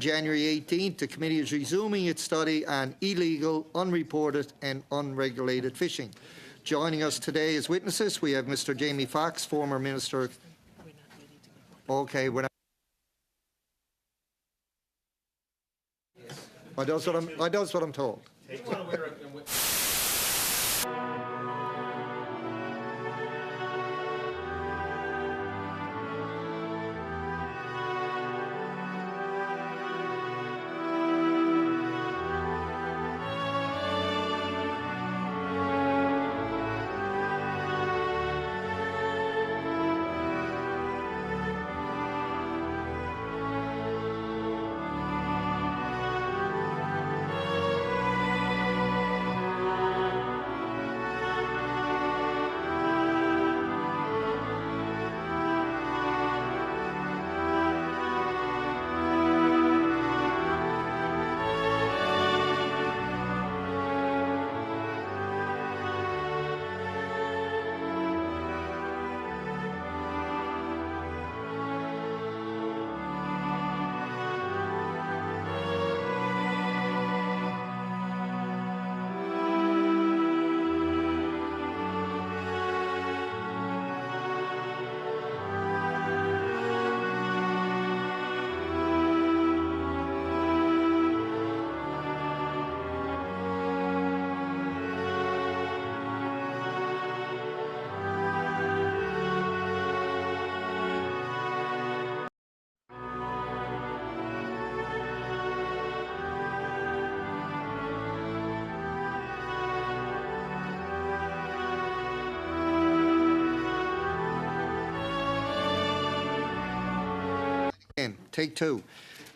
January 18th, the committee is resuming its study on illegal, unreported and unregulated fishing. Joining us today as witnesses, we have Mr. Jamie Fox, former Minister. Okay, we're not. That's what I'm told. Take two.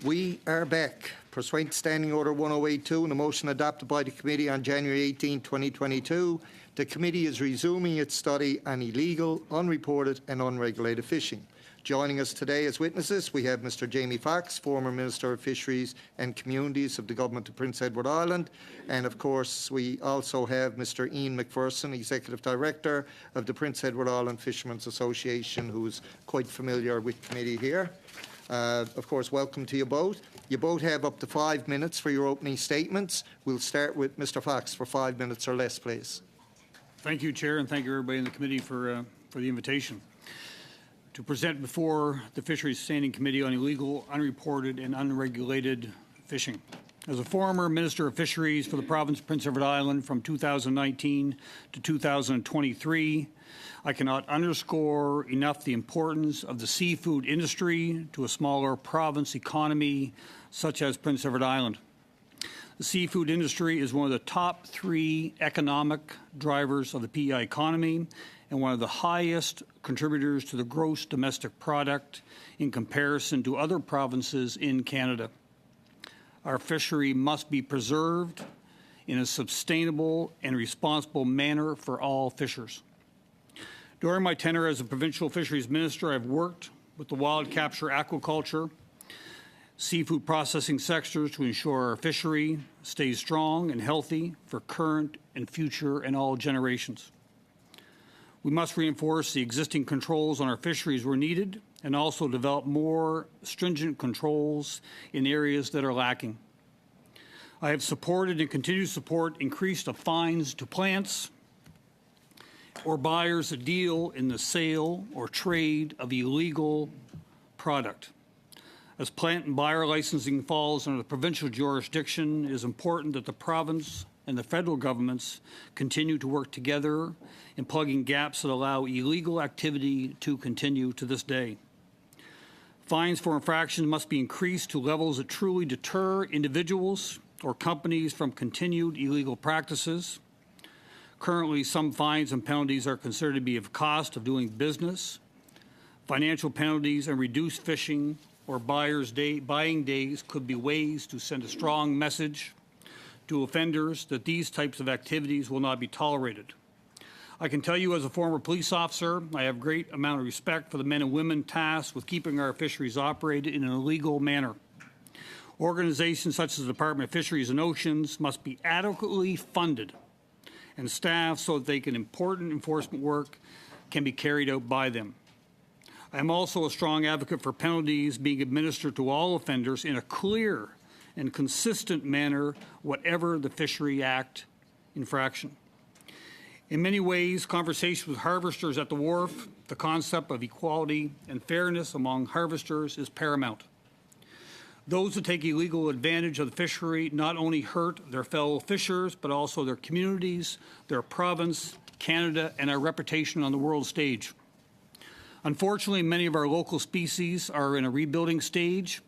We are back. Pursuant to Standing Order 1082 and a motion adopted by the committee on January 18, 2022, the committee is resuming its study on illegal, unreported and unregulated fishing. Joining us today as witnesses, we have Mr. Jamie Fox, former Minister of Fisheries and Communities of the Government of Prince Edward Island, and of course we also have Mr. Ian McPherson, Executive Director of the Prince Edward Island Fishermen's Association, who is quite familiar with committee here. Of course, welcome to you both. You both have up to 5 minutes for your opening statements. We'll start with Mr. Fox for 5 minutes or less, please. Thank you, Chair, and thank you everybody in the committee for the invitation to present before the Fisheries Standing Committee on Illegal, Unreported and Unregulated Fishing. As a former Minister of Fisheries for the province of Prince Edward Island from 2019 to 2023, I cannot underscore enough the importance of the seafood industry to a smaller province economy such as Prince Edward Island. The seafood industry is one of the top 3 economic drivers of the PEI economy and one of the highest contributors to the gross domestic product in comparison to other provinces in Canada. Our fishery must be preserved in a sustainable and responsible manner for all fishers. During my tenure as a provincial fisheries minister, I've worked with the wild capture, aquaculture, seafood processing sectors to ensure our fishery stays strong and healthy for current and future and all generations. We must reinforce the existing controls on our fisheries where needed and also develop more stringent controls in areas that are lacking. I have supported and continue to support increased fines to plants or buyers that deal in the sale or trade of illegal product. As plant and buyer licensing falls under the provincial jurisdiction, it is important that the province and the federal governments continue to work together in plugging gaps that allow illegal activity to continue to this day. Fines for infractions must be increased to levels that truly deter individuals or companies from continued illegal practices. Currently, some fines and penalties are considered to be of cost of doing business. Financial penalties and reduced fishing or buying days could be ways to send a strong message to offenders that these types of activities will not be tolerated. I can tell you as a former police officer, I have great amount of respect for the men and women tasked with keeping our fisheries operated in a legal manner. Organizations such as the Department of Fisheries and Oceans must be adequately funded and staffed so that important enforcement work can be carried out by them. I am also a strong advocate for penalties being administered to all offenders in a clear and consistent manner, whatever the Fishery Act infraction. In many ways, conversations with harvesters at the wharf, the concept of equality and fairness among harvesters is paramount. Those who take illegal advantage of the fishery not only hurt their fellow fishers, but also their communities, their province, Canada, and our reputation on the world stage. Unfortunately, many of our local species are in a rebuilding stage,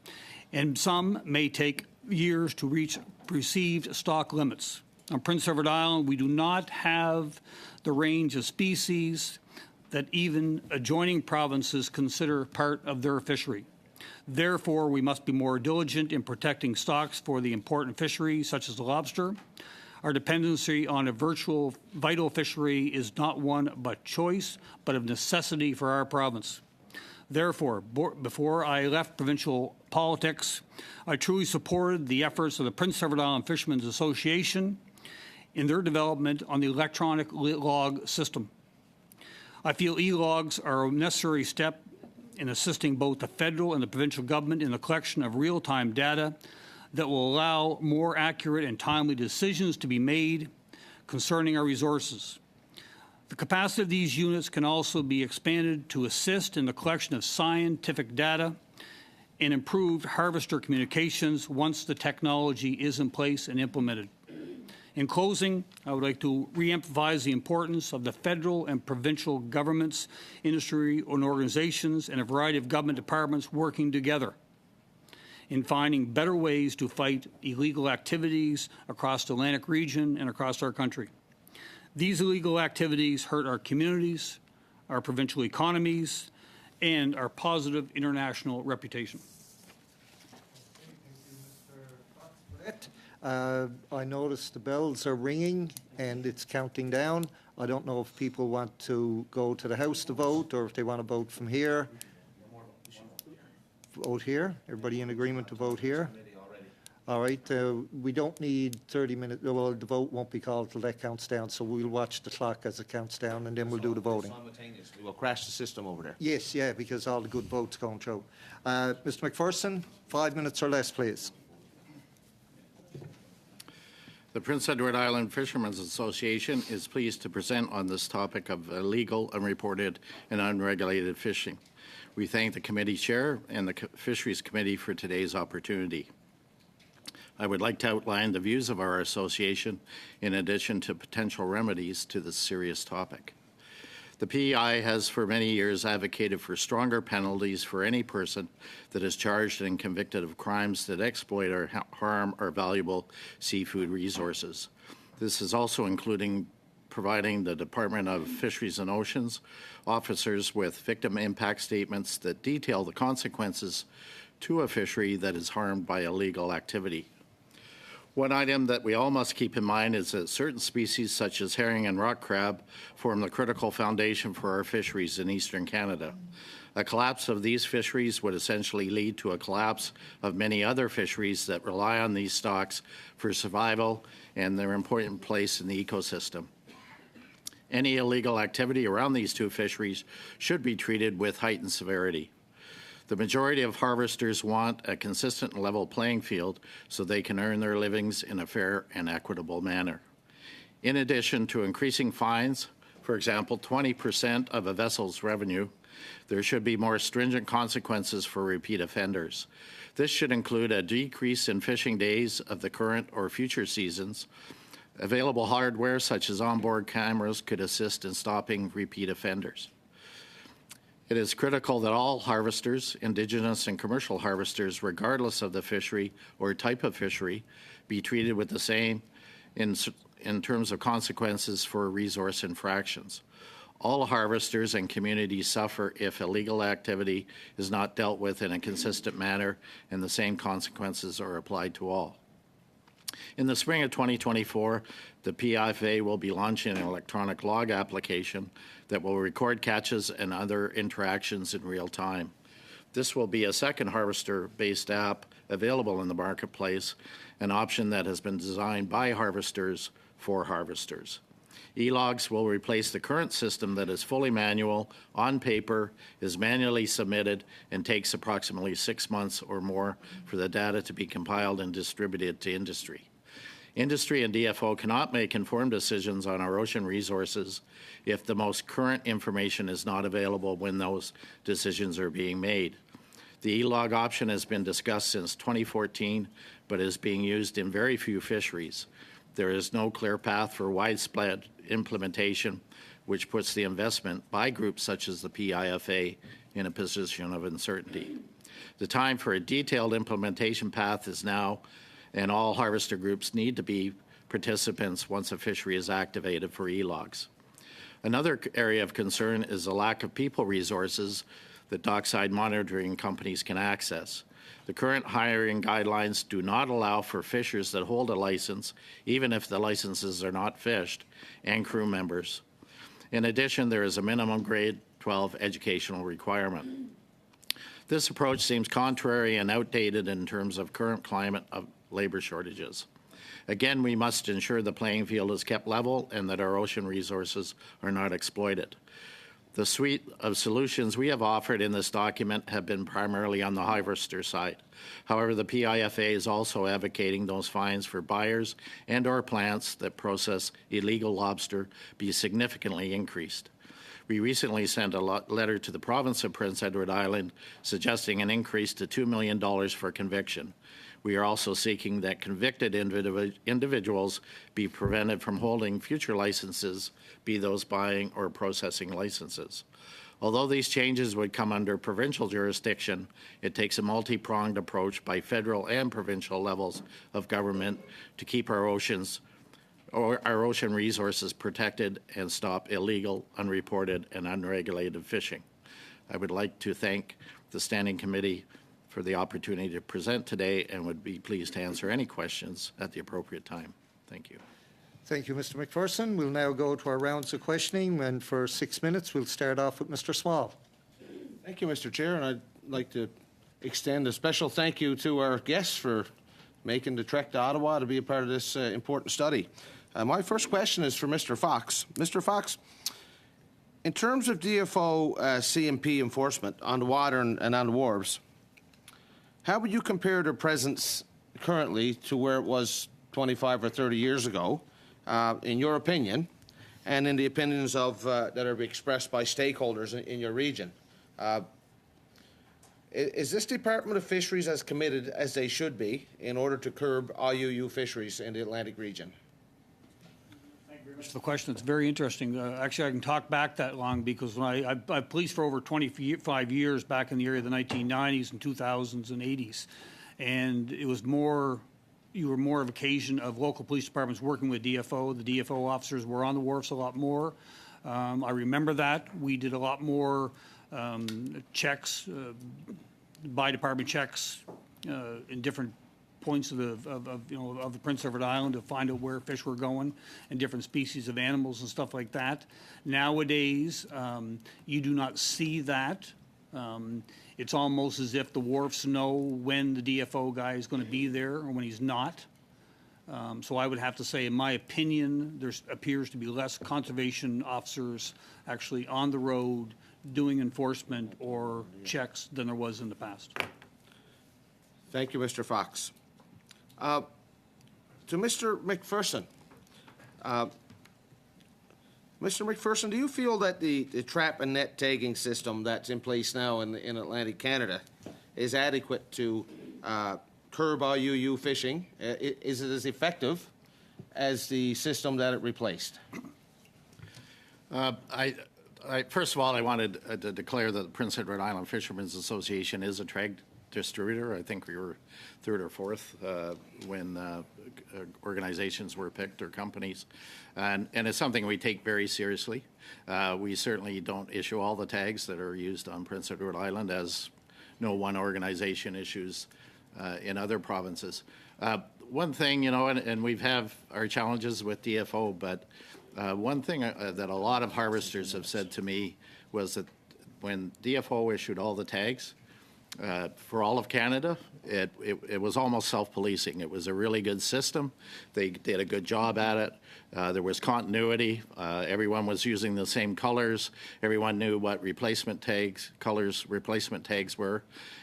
and some may take years to reach perceived stock limits. On Prince Edward Island, we do not have the range of species that even adjoining provinces consider part of their fishery. Therefore, we must be more diligent in protecting stocks for the important fisheries, such as the lobster. Our dependency on a vital fishery is not one but choice, but of necessity for our province. Therefore, before I left provincial politics, I truly supported the efforts of the Prince Edward Island Fishermen's Association in their development on the electronic log system. I feel e-logs are a necessary step in assisting both the federal and the provincial government in the collection of real-time data that will allow more accurate and timely decisions to be made concerning our resources. The capacity of these units can also be expanded to assist in the collection of scientific data and improved harvester communications once the technology is in place and implemented. In closing, I would like to re-emphasize the importance of the federal and provincial governments, industry and organizations, and a variety of government departments working together in finding better ways to fight illegal activities across the Atlantic region and across our country. These illegal activities hurt our communities, our provincial economies, and our positive international reputation. I notice the bells are ringing and it's counting down. I don't know if people want to go to the House to vote or if they want to vote from here. Vote here? Everybody in agreement to vote here? All right, we don't need 30 minutes. Well, the vote won't be called till that counts down, so we'll watch the clock as it counts down and then we'll do the voting. Simultaneously, we'll crash the system over there. Yes, yeah, because all the good votes going through. Mr. McPherson, 5 minutes or less, please. The Prince Edward Island Fishermen's Association is pleased to present on this topic of illegal, unreported, and unregulated fishing. We thank the committee chair and the Fisheries Committee for today's opportunity. I would like to outline the views of our association in addition to potential remedies to this serious topic. The PEI has for many years advocated for stronger penalties for any person that is charged and convicted of crimes that exploit or harm our valuable seafood resources. This is also including providing the Department of Fisheries and Oceans officers with victim impact statements that detail the consequences to a fishery that is harmed by illegal activity. One item that we all must keep in mind is that certain species such as herring and rock crab form the critical foundation for our fisheries in eastern Canada. A collapse of these fisheries would essentially lead to a collapse of many other fisheries that rely on these stocks for survival and their important place in the ecosystem. Any illegal activity around these two fisheries should be treated with heightened severity. The majority of harvesters want a consistent and level playing field so they can earn their livings in a fair and equitable manner. In addition to increasing fines, for example, 20% of a vessel's revenue, there should be more stringent consequences for repeat offenders. This should include a decrease in fishing days of the current or future seasons. Available hardware such as onboard cameras could assist in stopping repeat offenders. It is critical that all harvesters, Indigenous and commercial harvesters, regardless of the fishery or type of fishery, be treated with the same in terms of consequences for resource infractions. All harvesters and communities suffer if illegal activity is not dealt with in a consistent manner, and the same consequences are applied to all. In the spring of 2024, the PFA will be launching an electronic log application that will record catches and other interactions in real time. This will be a second harvester-based app available in the marketplace, an option that has been designed by harvesters for harvesters. E-logs will replace the current system that is fully manual, on paper, is manually submitted, and takes approximately 6 months or more for the data to be compiled and distributed to industry. Industry and DFO cannot make informed decisions on our ocean resources if the most current information is not available when those decisions are being made. The e-log option has been discussed since 2014, but is being used in very few fisheries. There is no clear path for widespread implementation, which puts the investment by groups such as the PIFA in a position of uncertainty. The time for a detailed implementation path is now, and all harvester groups need to be participants once a fishery is activated for e-logs. Another area of concern is the lack of people resources that dockside monitoring companies can access. The current hiring guidelines do not allow for fishers that hold a license, even if the licenses are not fished, and crew members. In addition, there is a minimum grade 12 educational requirement. This approach seems contrary and outdated in terms of current climate of labor shortages. Again, we must ensure the playing field is kept level and that our ocean resources are not exploited. The suite of solutions we have offered in this document have been primarily on the harvester side. However, the PIFA is also advocating those fines for buyers and/or plants that process illegal lobster be significantly increased. We recently sent a letter to the province of Prince Edward Island suggesting an increase to $2 million for conviction. We are also seeking that convicted individuals be prevented from holding future licenses, be those buying or processing licenses. Although these changes would come under provincial jurisdiction, it takes a multi-pronged approach by federal and provincial levels of government to keep our ocean resources protected and stop illegal, unreported, and unregulated fishing. I would like to thank the Standing Committee for the opportunity to present today and would be pleased to answer any questions at the appropriate time. Thank you. Thank you, Mr. McPherson. We'll now go to our rounds of questioning, and for 6 minutes, we'll start off with Mr. Small. Thank you, Mr. Chair, and I'd like to extend a special thank you to our guests for making the trek to Ottawa to be a part of this important study. My first question is for Mr. Fox. Mr. Fox, in terms of DFO CMP enforcement on the water and on the wharves, how would you compare their presence currently to where it was 25 or 30 years ago, in your opinion, and in the opinions of that are expressed by stakeholders in your region? Is this Department of Fisheries as committed as they should be in order to curb IUU fisheries in the Atlantic region? Thank you very much for the question. It's very interesting. Actually, I can talk back that long because when I policed for over 25 years back in the area of the 1990s and 2000s and 80s, and it was you were more of occasion of local police departments working with DFO. The DFO officers were on the wharfs a lot more. I remember that. We did a lot more checks, by-department checks in different points of the Prince Edward Island to find out where fish were going and different species of animals and stuff like that. Nowadays, you do not see that. It's almost as if the wharfs know when the DFO guy is going to be there or when he's not. So I would have to say, in my opinion, there appears to be less conservation officers actually on the road doing enforcement or checks than there was in the past. Thank you, Mr. Fox. To Mr. McPherson. Mr. McPherson, do you feel that the trap and net tagging system that's in place now in Atlantic Canada is adequate to curb IUU fishing? Is it as effective as the system that it replaced? First of all, I wanted to declare that the Prince Edward Island Fishermen's Association is a trade distributor. I think we were third or fourth when organizations were picked or companies. And it's something we take very seriously. We certainly don't issue all the tags that are used on Prince Edward Island, as no one organization issues in other provinces. One thing, and we've have our challenges with DFO, but one thing that a lot of harvesters have said to me was that when DFO issued all the tags, For all of Canada, it was almost self-policing. It was a really good system. They did a good job at it. There was continuity. Everyone was using the same colors. Everyone knew what replacement tags were.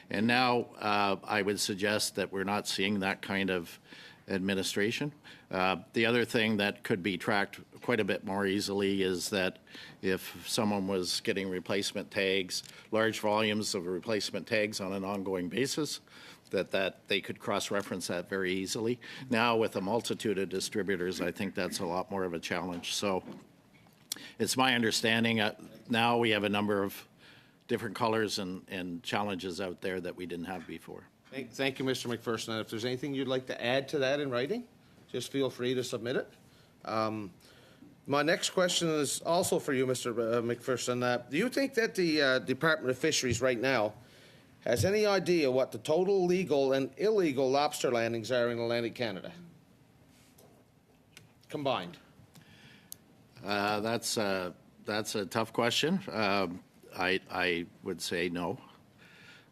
And now I would suggest that we're not seeing that kind of administration. The other thing that could be tracked quite a bit more easily is that if someone was getting replacement tags, large volumes of replacement tags on an ongoing basis, that they could cross-reference that very easily. Now, with a multitude of distributors, I think that's a lot more of a challenge. So it's my understanding now we have a number of different colors and challenges out there that we didn't have before. Thank you, Mr. McPherson. And if there's anything you'd like to add to that in writing, just feel free to submit it. My next question is also for you, Mr. McPherson. Do you think that the Department of Fisheries right now has any idea what the total legal and illegal lobster landings are in Atlantic Canada? Combined. That's a tough question. I would say no.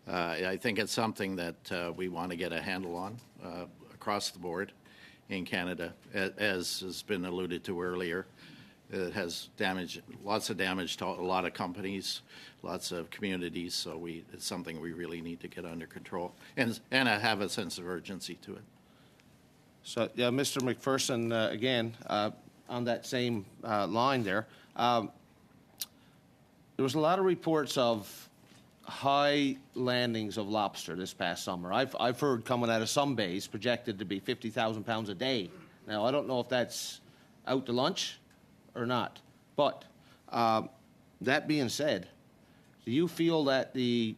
I think it's something that we want to get a handle on across the board in Canada, as has been alluded to earlier. It has lots of damage to a lot of companies, lots of communities, so it's something we really need to get under control and have a sense of urgency to it. So, yeah, Mr. McPherson, again, on that same line there, there was a lot of reports of high landings of lobster this past summer. I've heard coming out of some bays projected to be 50,000 pounds a day. Now, I don't know if that's out to lunch or not. But that being said, do you feel that the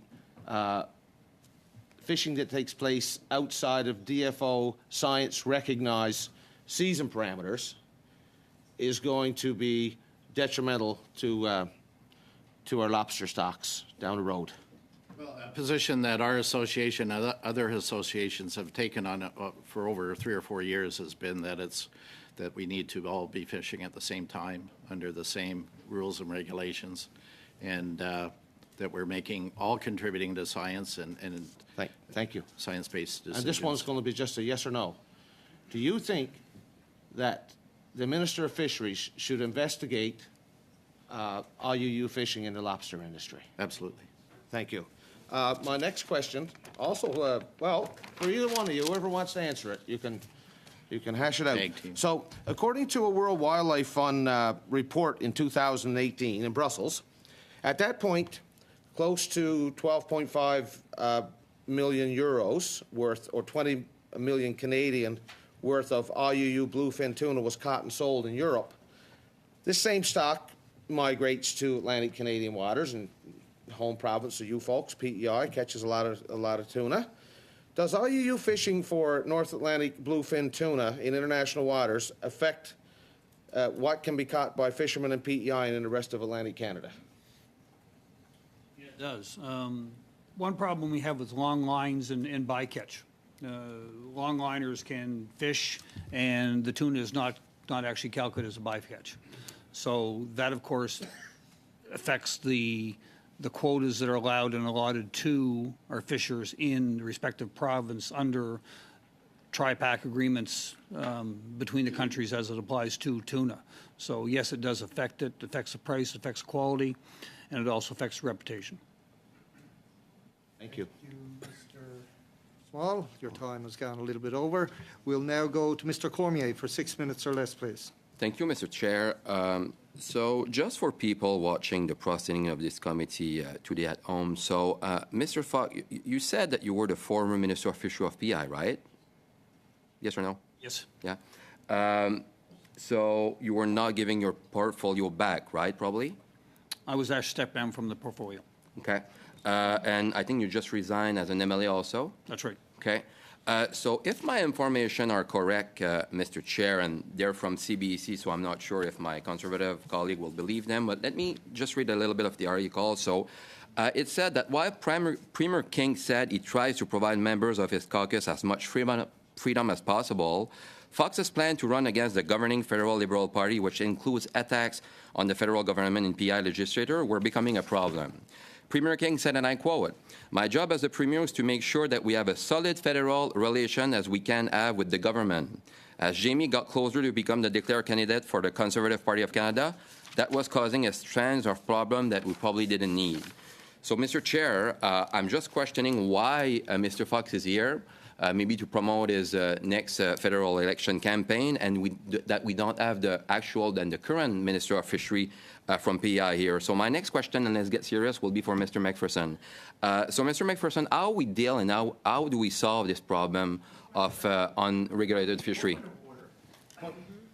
fishing that takes place outside of DFO science-recognized season parameters is going to be detrimental to our lobster stocks down the road? Well, a position that our association and other associations have taken on for over 3 or 4 years has been that we need to all be fishing at the same time under the same rules and regulations, and that we're making all contributing to science and Thank you. Science-based decisions. And this one's going to be just a yes or no. Do you think that the Minister of Fisheries should investigate IUU fishing in the lobster industry? Absolutely. Thank you. My next question, also, well, for either one of you, whoever wants to answer it, you can hash it out. Tag team. So, according to a World Wildlife Fund report in 2018 in Brussels, at that point, close to 12.5 million euros worth, or 20 million Canadian worth of IUU bluefin tuna was caught and sold in Europe. This same stock migrates to Atlantic Canadian waters, and home province of you folks, PEI, catches a lot of tuna. Does IUU fishing for North Atlantic bluefin tuna in international waters affect what can be caught by fishermen in PEI and in the rest of Atlantic Canada? Yeah, it does. One problem we have with long lines and bycatch. Long liners can fish, and the tuna is not actually calculated as a bycatch. So that, of course, affects the quotas that are allowed and allotted to our fishers in the respective province under tri-pack agreements between the countries as it applies to tuna. So yes, it does affect it. It affects the price, it affects quality, and it also affects reputation. Thank you. Thank you, Mr. Small. Your time has gone a little bit over. We'll now go to Mr. Cormier for 6 minutes or less, please. Thank you, Mr. Chair. So just for people watching the proceeding of this committee today at home, so Mr. Falk, you said that you were the former Minister of Fisheries of PI, right? Yes or no? Yes. Yeah. So you were not giving your portfolio back, right, probably? I was actually stepped down from the portfolio. Okay. And I think you just resigned as an MLA also? That's right. Okay. So if my information are correct, Mr. Chair, and they're from CBEC, so I'm not sure if my conservative colleague will believe them, but let me just read a little bit of the article. So it said that while Premier King said he tries to provide members of his caucus as much freedom as possible, Fox's plan to run against the governing federal Liberal Party, which includes attacks on the federal government and PI legislature, were becoming a problem. Premier King said, and I quote, "My job as the Premier is to make sure that we have a solid federal relation as we can have with the government. As Jamie got closer to become the declared candidate for the Conservative Party of Canada, that was causing a strand of problem that we probably didn't need." So, Mr. Chair, I'm just questioning why Mr. Fox is here. Maybe to promote his next federal election campaign, and that we don't have the actual and the current Minister of Fishery from PEI here. So my next question, and let's get serious, will be for Mr. McPherson. So Mr. McPherson, how we deal and how do we solve this problem of unregulated fishery?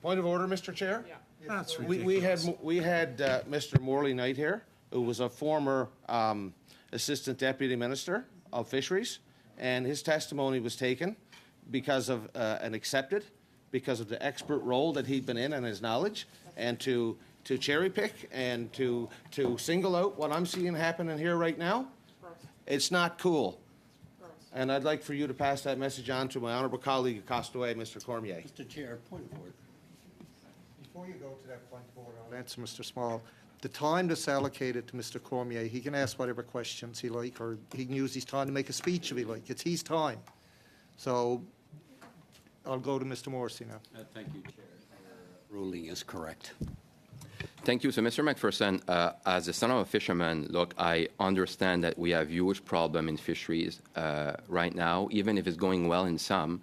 Point of order, Mr. Chair? That's ridiculous. We had Mr. Morley Knight here, who was a former Assistant Deputy Minister of Fisheries, and his testimony was taken because of and accepted because of the expert role that he'd been in and his knowledge, and to cherry pick and to single out what I'm seeing happening here right now, it's not cool. And I'd like for you to pass that message on to my honourable colleague across the way, Mr. Cormier. Mr. Chair, point of order. Before you go to that point of order, I'll answer Mr. Small. The time that's allocated to Mr. Cormier, he can ask whatever questions he like, or he can use his time to make a speech if he like. It's his time. So I'll go to Mr. Morrissey now. Thank you, Chair. Your ruling is correct. Thank you. So, Mr. McPherson, as a son of a fisherman, look, I understand that we have huge problem in fisheries right now, even if it's going well in some.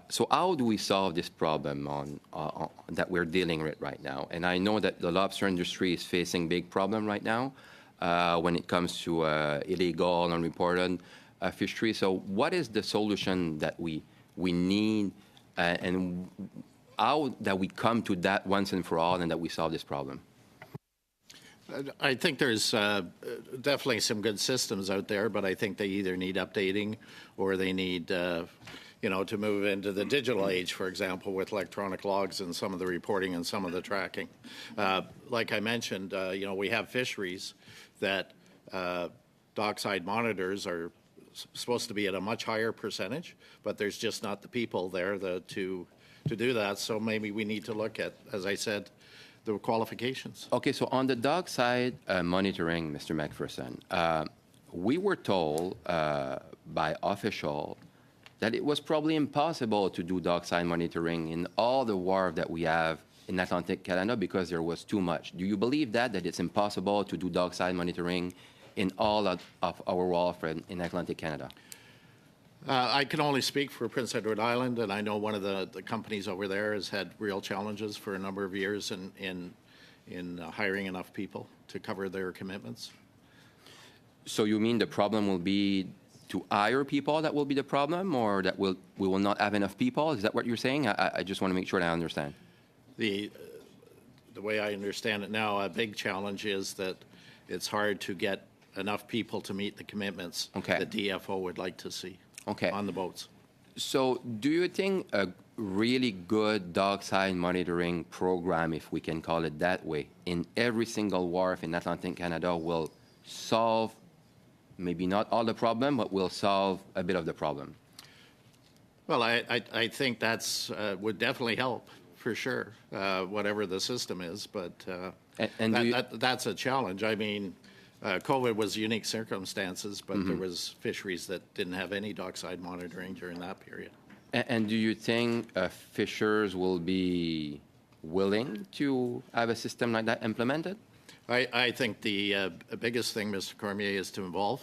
So how do we solve this problem that we're dealing with right now? And I know that the lobster industry is facing big problem right now when it comes to illegal, unreported fishery. So what is the solution that we need and how that we come to that once and for all and that we solve this problem? I think there's definitely some good systems out there, but I think they either need updating or they need to move into the digital age, for example, with electronic logs and some of the reporting and some of the tracking. Like I mentioned, we have fisheries that dockside monitors are supposed to be at a much higher percentage, but there's just not the people there to do that. So maybe we need to look at, as I said, the qualifications. Okay, so on the dockside monitoring, Mr. McPherson, we were told by official that it was probably impossible to do dockside monitoring in all the wharf that we have in Atlantic Canada because there was too much. Do you believe that it's impossible to do dockside monitoring in all of our wharf in Atlantic Canada? I can only speak for Prince Edward Island, and I know one of the companies over there has had real challenges for a number of years in hiring enough people to cover their commitments. So you mean the problem will be to hire people that will be the problem, or that we will not have enough people? Is that what you're saying? I just want to make sure that I understand. The way I understand it now, a big challenge is that it's hard to get enough people to meet the commitments that DFO would like to see on the boats. So do you think a really good dockside monitoring program, if we can call it that way, in every single wharf in Atlantic Canada will solve maybe not all the problem, but will solve a bit of the problem? Well, I think that's would definitely help, for sure, whatever the system is. But that's a challenge. I mean, COVID was unique circumstances, but there was fisheries that didn't have any dockside monitoring during that period. And do you think fishers will be willing to have a system like that implemented? I think the biggest thing, Mr. Cormier, is to involve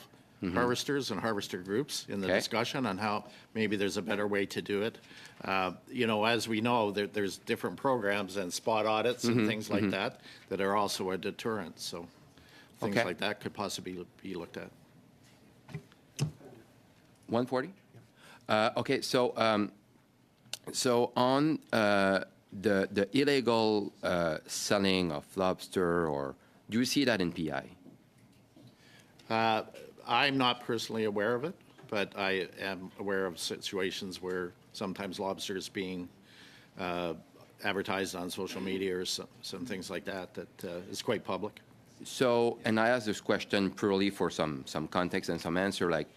harvesters and harvester groups in the discussion on how maybe there's a better way to do it. As we know, there's different programs and spot audits and things like that are also a deterrent. So things like that could possibly be looked at. 140? Okay, so on the illegal selling of lobster, or do you see that in PI? I'm not personally aware of it, but I am aware of situations where sometimes lobster is being advertised on social media or some things like that is quite public. So, and I ask this question purely for some context and some answer, like,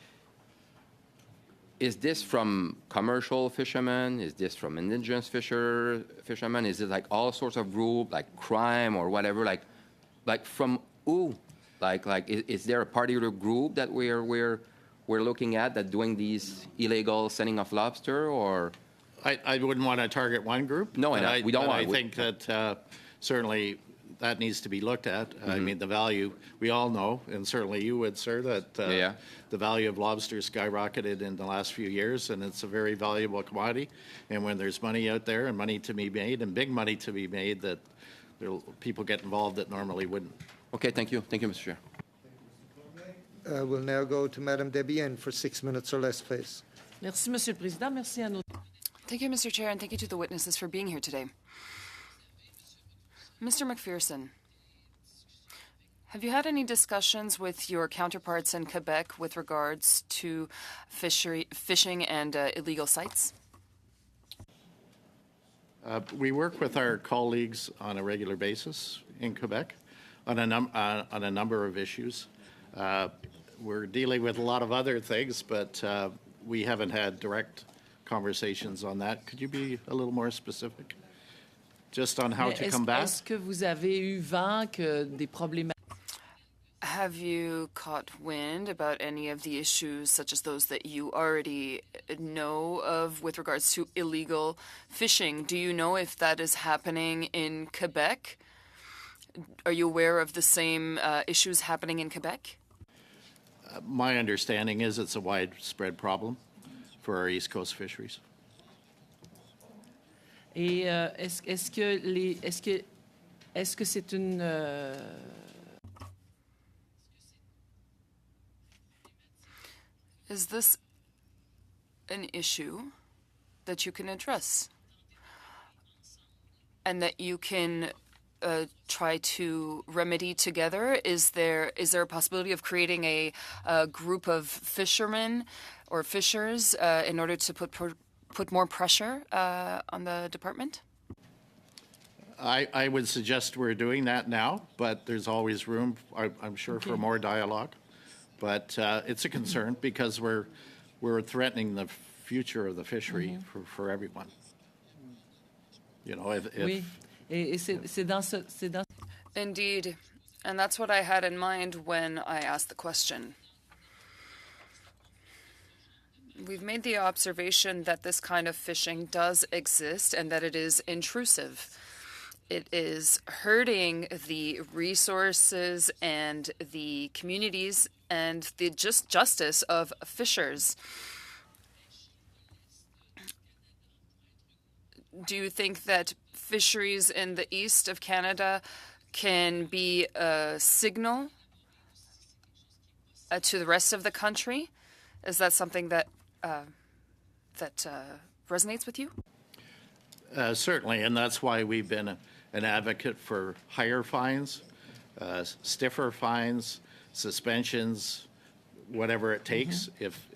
is this from commercial fishermen? Is this from indigenous fishermen? Is it like all sorts of group, like crime or whatever? Like from who Is there a particular group that we're looking at that doing these illegal sending of lobster, or? I wouldn't want to target one group. No, but we don't but want. I think that certainly that needs to be looked at. I mean, the value, we all know, and certainly you would, sir, that the value of lobster skyrocketed in the last few years, and it's a very valuable commodity. And when there's money out there and money to be made, and big money to be made, that people get involved that normally wouldn't. Okay, thank you. Thank you, Mr. Chair. We'll now go to Madame Debienne for 6 minutes or less, please. Merci, Monsieur le Président. Merci à nos... Thank you, Mr. Chair, and thank you to the witnesses for being here today. Mr. McPherson, have you had any discussions with your counterparts in Quebec with regards to fishing and illegal sites? We work with our colleagues on a regular basis in Quebec on a number of issues. We're dealing with a lot of other things, but we haven't had direct conversations on that. Could you be a little more specific? Just on how to combat? Est-ce que vous avez eu vent que des problèmes... Have you caught wind about any of the issues such as those that you already know of with regards to illegal fishing? Do you know if that is happening in Quebec? Are you aware of the same issues happening in Quebec? My understanding is it's a widespread problem for our East Coast fisheries. Et est-ce que c'est une... Is this an issue that you can address and that you can try to remedy together? Is there a possibility of creating a group of fishermen or fishers in order to put more pressure on the department? I would suggest we're doing that now, but there's always room, I'm sure, for more dialogue. But it's a concern because we're threatening the future of the fishery for everyone. You know, if Oui, et c'est dans ce... Indeed, and that's what I had in mind when I asked the question. We've made the observation that this kind of fishing does exist and that it is intrusive. It is hurting the resources and the communities and the justice of fishers. Do you think that fisheries in the east of Canada can be a signal to the rest of the country? Is that something that resonates with you? Certainly, and that's why we've been an advocate for higher fines, stiffer fines, suspensions, whatever it takes if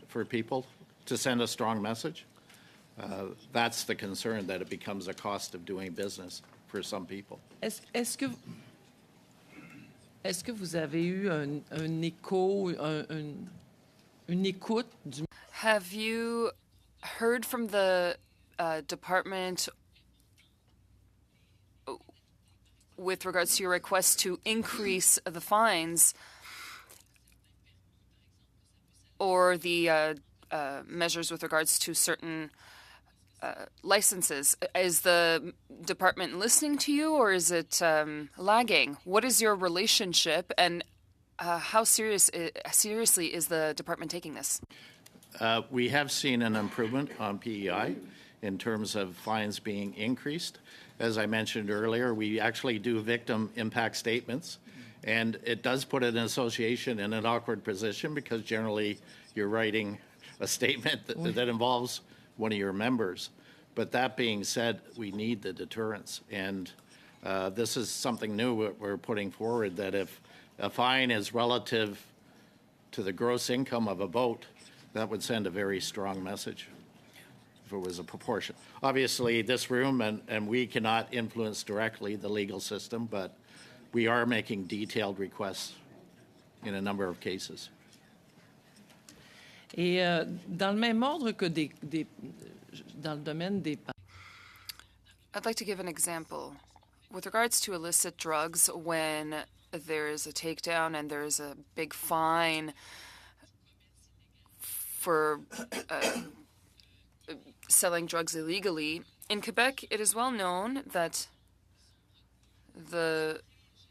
for people to send a strong message. That's the concern, that it becomes a cost of doing business for some people. Est-ce que vous avez eu un écho, une écoute du... Have you heard from the department with regards to your request to increase the fines or the measures with regards to certain licenses? Is the department listening to you, or is it lagging? What is your relationship, and how seriously is the department taking this? We have seen an improvement on PEI in terms of fines being increased. As I mentioned earlier, we actually do victim impact statements, and it does put an association in an awkward position because generally you're writing a statement that involves one of your members. But that being said, we need the deterrence, and this is something new we're putting forward, that if a fine is relative to the gross income of a boat, that would send a very strong message if it was a proportion. Obviously, this room and we cannot influence directly the legal system, but we are making detailed requests in a number of cases. Et dans le même ordre que dans le domaine des... I'd like to give an example. With regards to illicit drugs, when there is a takedown and there is a big fine for selling drugs illegally. In Quebec, it is well known that the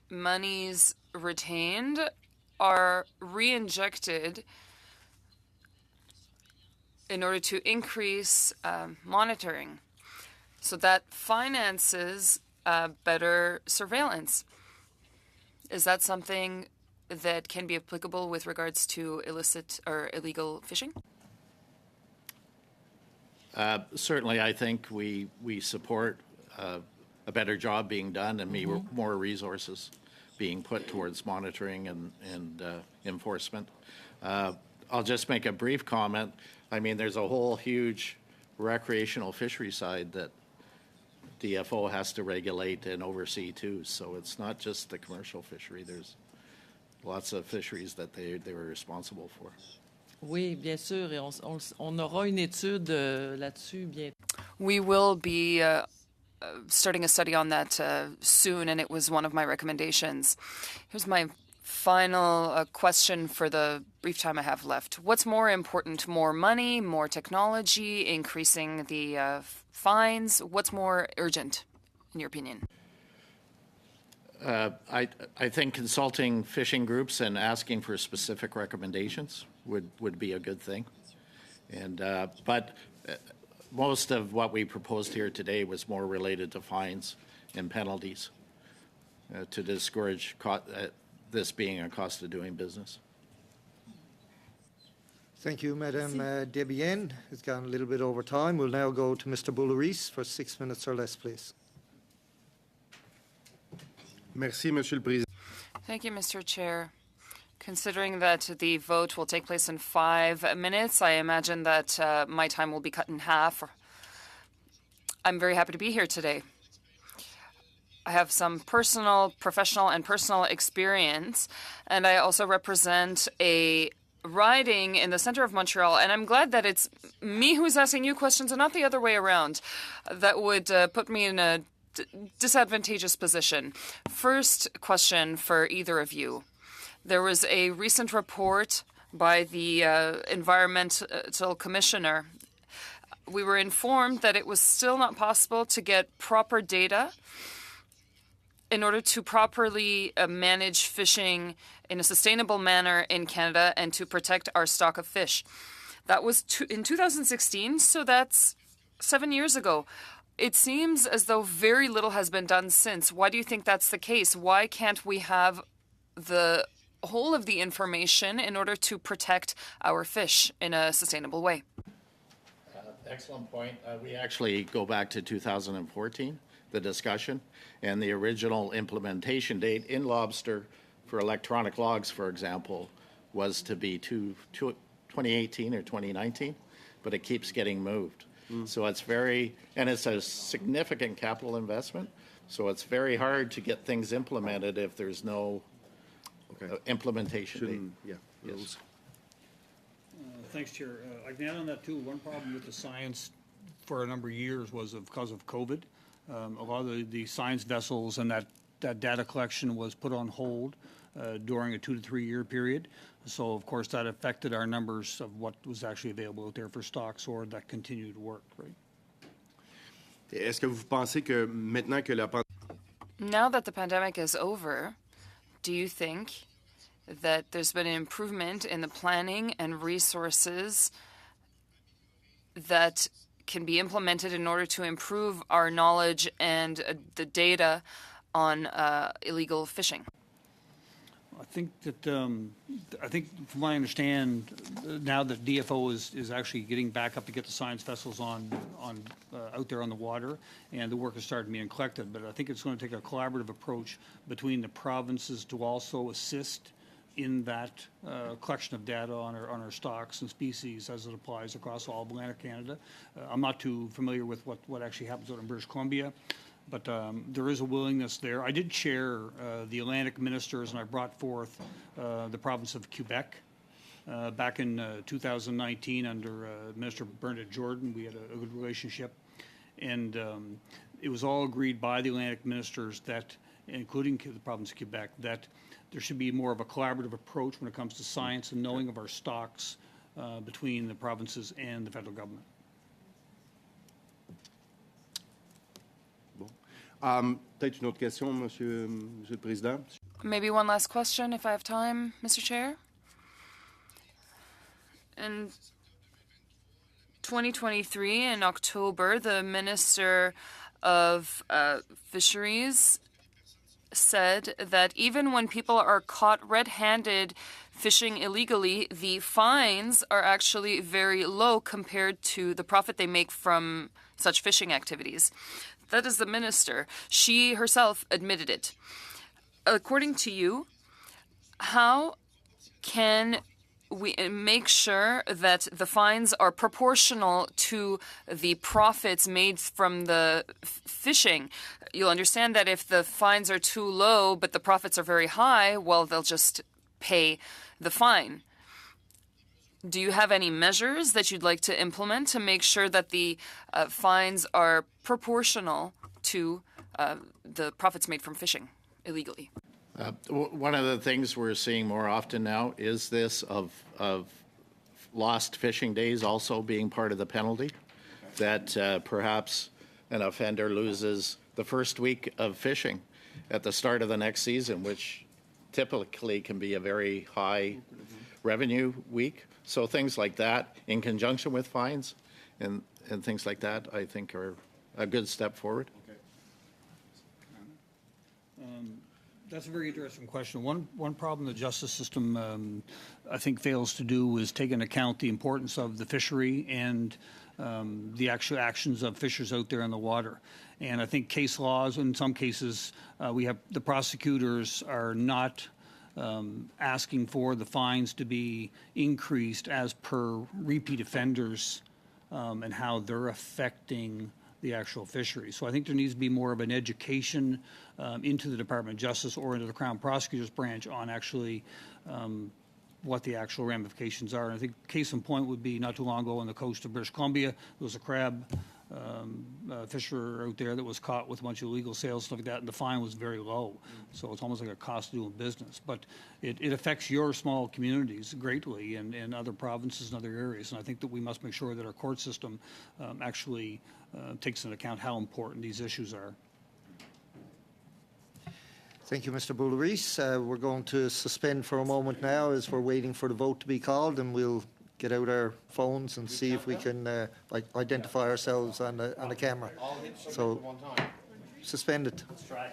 monies retained are re-injected in order to increase monitoring. So that finances better surveillance. Is that something that can be applicable with regards to illicit or illegal fishing? Certainly, I think we support a better job being done and more resources being put towards monitoring and enforcement. I'll just make a brief comment. I mean, there's a whole huge recreational fishery side that DFO has to regulate and oversee too. So it's not just the commercial fishery. There's lots of fisheries that they were responsible for. Oui, bien sûr, et on aura une étude là-dessus bientôt. We will be starting a study on that soon, and it was one of my recommendations. Here's my final question for the brief time I have left. What's more important, more money, more technology, increasing the fines? What's more urgent, in your opinion? I think consulting fishing groups and asking for specific recommendations would be a good thing. And but most of what we proposed here today was more related to fines and penalties to discourage this being a cost of doing business. Thank you, Madame Debienne. It's gone a little bit over time. We'll now go to Mr. Boulouris for 6 minutes or less, please. Merci, Monsieur le Président. Thank you, Mr. Chair. Considering that the vote will take place in 5 minutes, I imagine that my time will be cut in half. I'm very happy to be here today. I have some professional and personal experience, and I also represent a riding in the center of Montreal, and I'm glad that it's me who's asking you questions and not the other way around. That would put me in a disadvantageous position. First question for either of you. There was a recent report by the Environmental Commissioner. We were informed that it was still not possible to get proper data in order to properly manage fishing in a sustainable manner in Canada and to protect our stock of fish. That was in 2016, so that's 7 years ago. It seems as though very little has been done since. Why do you think that's the case? Why can't we have the whole of the information in order to protect our fish in a sustainable way? Excellent point. We actually go back to 2014, the discussion, and the original implementation date in lobster for electronic logs, for example, was to be 2018 or 2019, but it keeps getting moved. So it's it's a significant capital investment, so it's very hard to get things implemented if there's no implementation date. Yeah. Yes. Thanks, Chair. I can add on that too. One problem with the science for a number of years was because of COVID. A lot of the science vessels and that data collection was put on hold during a 2 to 3 year period. So, of course, that affected our numbers of what was actually available out there for stocks or that continued to work, right? Est-ce que vous pensez que maintenant que la Now that the pandemic is over, do you think that there's been an improvement in the planning and resources that can be implemented in order to improve our knowledge and the data on illegal fishing? I think that from what I understand, now that DFO is actually getting back up to get the science vessels on out there on the water, and the work is starting being collected. But I think it's going to take a collaborative approach between the provinces to also assist in that collection of data on our stocks and species as it applies across all of Atlantic Canada. I'm not too familiar with what actually happens out in British Columbia. But there is a willingness there. I did chair the Atlantic ministers, and I brought forth the province of Quebec back in 2019 under Minister Bernadette Jordan. We had a good relationship, and it was all agreed by the Atlantic ministers that including the province of Quebec, that there should be more of a collaborative approach when it comes to science and knowing of our stocks between the provinces and the federal government. Peut-être une autre question, Monsieur le Président. Maybe one last question, if I have time, Mr. Chair. In 2023, in October, the Minister of Fisheries said that even when people are caught red-handed fishing illegally, the fines are actually very low compared to the profit they make from such fishing activities. That is the minister. She herself admitted it. According to you, how can we make sure that the fines are proportional to the profits made from the fishing? You'll understand that if the fines are too low but the profits are very high, well, they'll just pay the fine. Do you have any measures that you'd like to implement to make sure that the fines are proportional to the profits made from fishing illegally? One of the things we're seeing more often now is this of lost fishing days also being part of the penalty, that perhaps an offender loses the first week of fishing at the start of the next season, which typically can be a very high revenue week. So things like that, in conjunction with fines and things like that, I think are a good step forward. That's a very interesting question. One problem the justice system, I think, fails to do is take into account the importance of the fishery and the actual actions of fishers out there in the water. And I think case laws, in some cases, we have the prosecutors are not asking for the fines to be increased as per repeat offenders and how they're affecting the actual fishery. So I think there needs to be more of an education into the Department of Justice or into the Crown Prosecutor's branch on actually what the actual ramifications are. And I think case in point would be not too long ago on the coast of British Columbia, there was a crab fisher out there that was caught with a bunch of illegal sales, stuff like that, and the fine was very low. So it's almost like a cost of doing business. But it affects your small communities greatly and other provinces and other areas. And I think that we must make sure that our court system actually takes into account how important these issues are. Thank you, Mr. Boulouris. We're going to suspend for a moment now as we're waiting for the vote to be called, and we'll get out our phones and see if we can identify ourselves on the camera. So, suspend it. Let's try.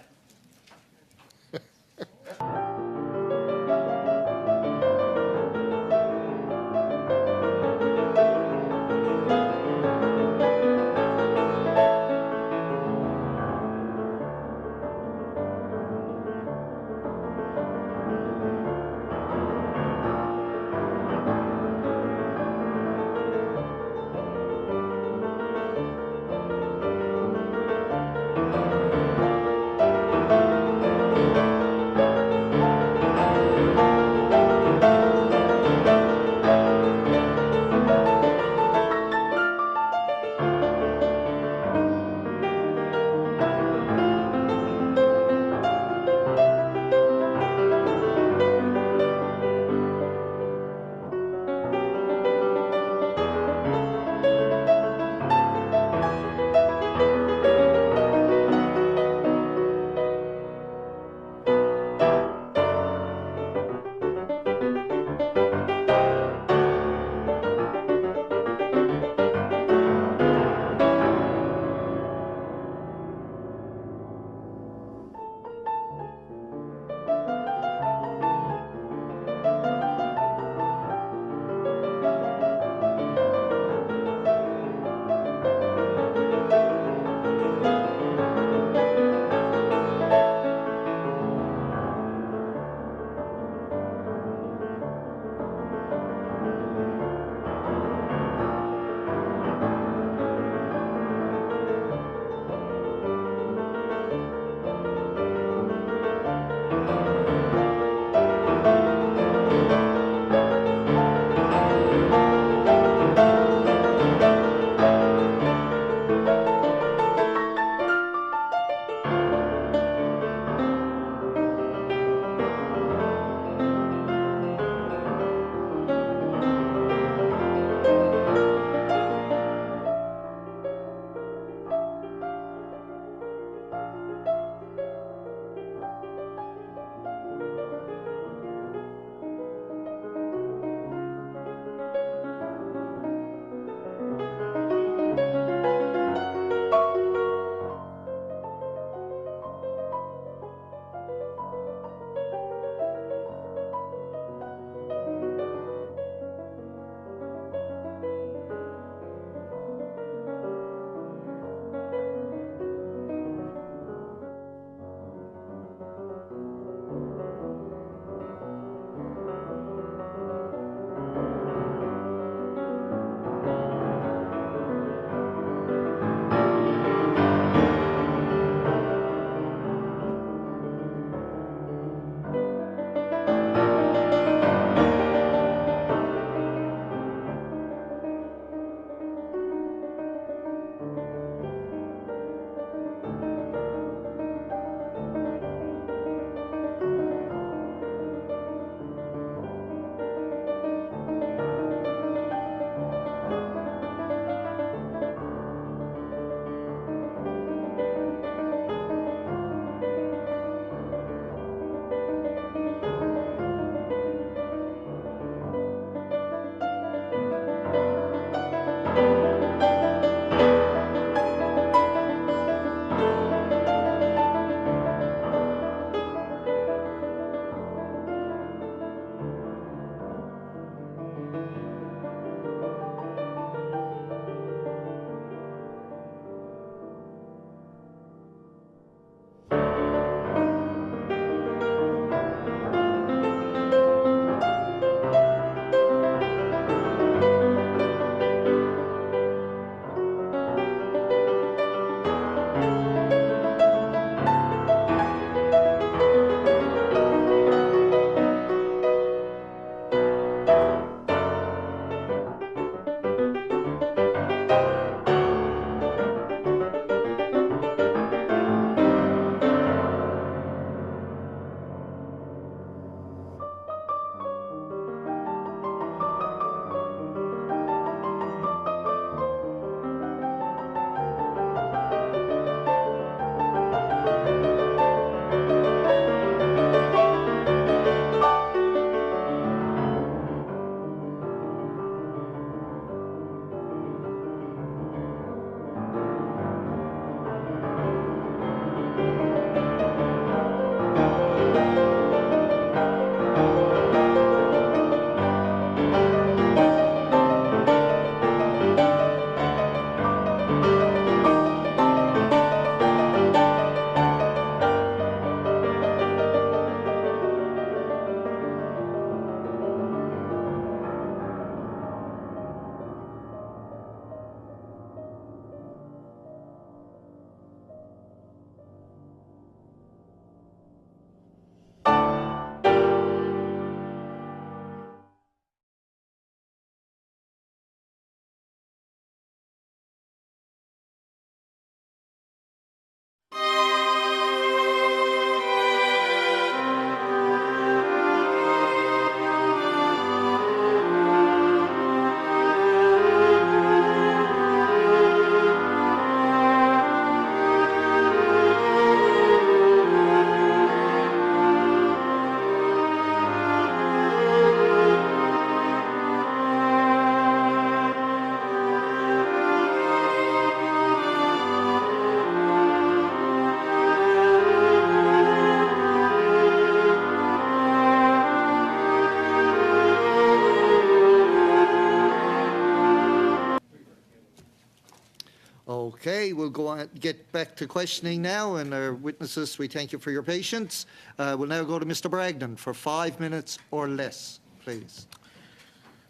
Okay, we'll go on, get back to questioning now, and our witnesses, we thank you for your patience. We'll now go to Mr. Bragdon for 5 minutes or less, please.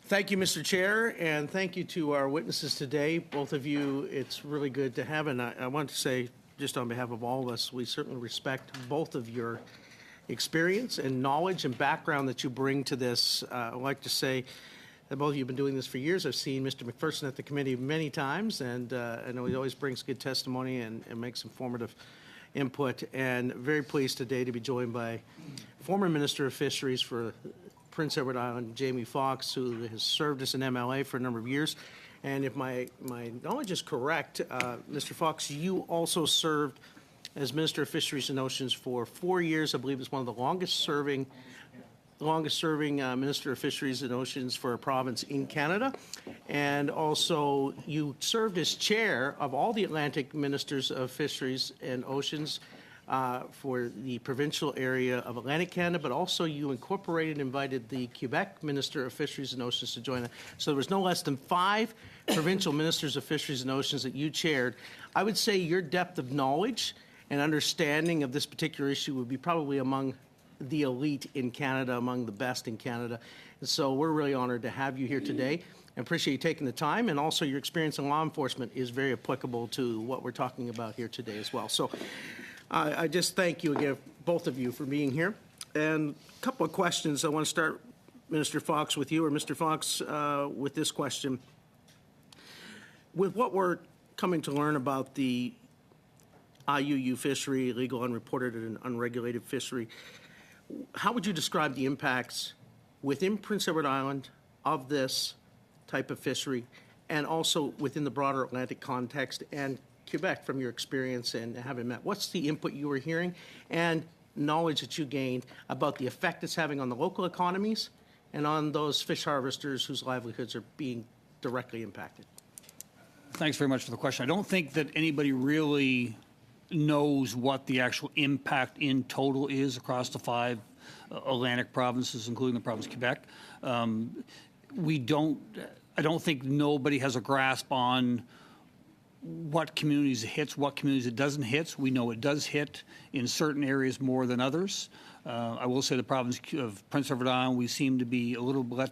Thank you, Mr. Chair, and thank you to our witnesses today. Both of you, it's really good to have, and I want to say, just on behalf of all of us, we certainly respect both of your experience and knowledge and background that you bring to this. I'd like to say that both of you have been doing this for years. I've seen Mr. McPherson at the committee many times, and I know he always brings good testimony and makes informative input, and very pleased today to be joined by former Minister of Fisheries for Prince Edward Island, Jamie Fox, who has served as an MLA for a number of years. And if my knowledge is correct, Mr. Fox, you also served as Minister of Fisheries and Oceans for 4 years. I believe it's one of the longest serving Minister of Fisheries and Oceans for a province in Canada. And also you served as chair of all the Atlantic Ministers of Fisheries and Oceans for the provincial area of Atlantic Canada, but also you incorporated and invited the Quebec Minister of Fisheries and Oceans to join it. So there was no less than 5 provincial ministers of fisheries and oceans that you chaired. I would say your depth of knowledge and understanding of this particular issue would be probably among the elite in Canada, among the best in Canada. And so we're really honored to have you here today. I appreciate you taking the time, and also your experience in law enforcement is very applicable to what we're talking about here today as well. So I just thank you again, both of you, for being here. And a couple of questions. I want to start, Minister Fox, with you, or Mr. Fox, with this question. With what we're coming to learn about the IUU fishery, illegal, unreported, and unregulated fishery, how would you describe the impacts within Prince Edward Island of this type of fishery, and also within the broader Atlantic context and Quebec, from your experience and having met? What's the input you were hearing and knowledge that you gained about the effect it's having on the local economies and on those fish harvesters whose livelihoods are being directly impacted? Thanks very much for the question. I don't think that anybody really knows what the actual impact in total is across the 5 Atlantic provinces, including the province of Quebec. I don't think nobody has a grasp on what communities it hits, what communities it doesn't hit. We know it does hit in certain areas more than others. I will say the province of Prince Edward Island, we seem to be a little bit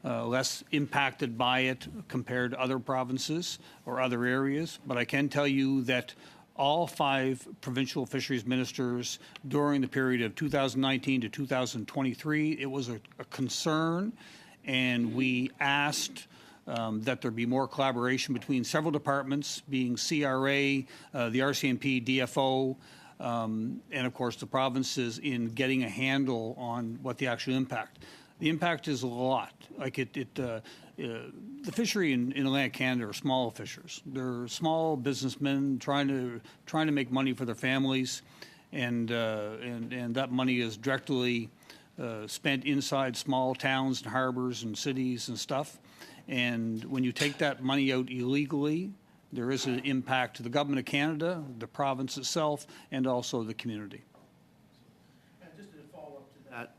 less impacted by it compared to other provinces or other areas. But I can tell you that all 5 provincial fisheries ministers during the period of 2019 to 2023, it was a concern, and we asked that there be more collaboration between several departments, being CRA, the RCMP, DFO, and of course the provinces, in getting a handle on what the actual impact. The impact is a lot. Like the fishery in Atlantic Canada are small fishers. They're small businessmen trying to make money for their families, and that money is directly spent inside small towns and harbors and cities and stuff. And when you take that money out illegally, there is an impact to the government of Canada, the province itself, and also the community. And just to follow up to that,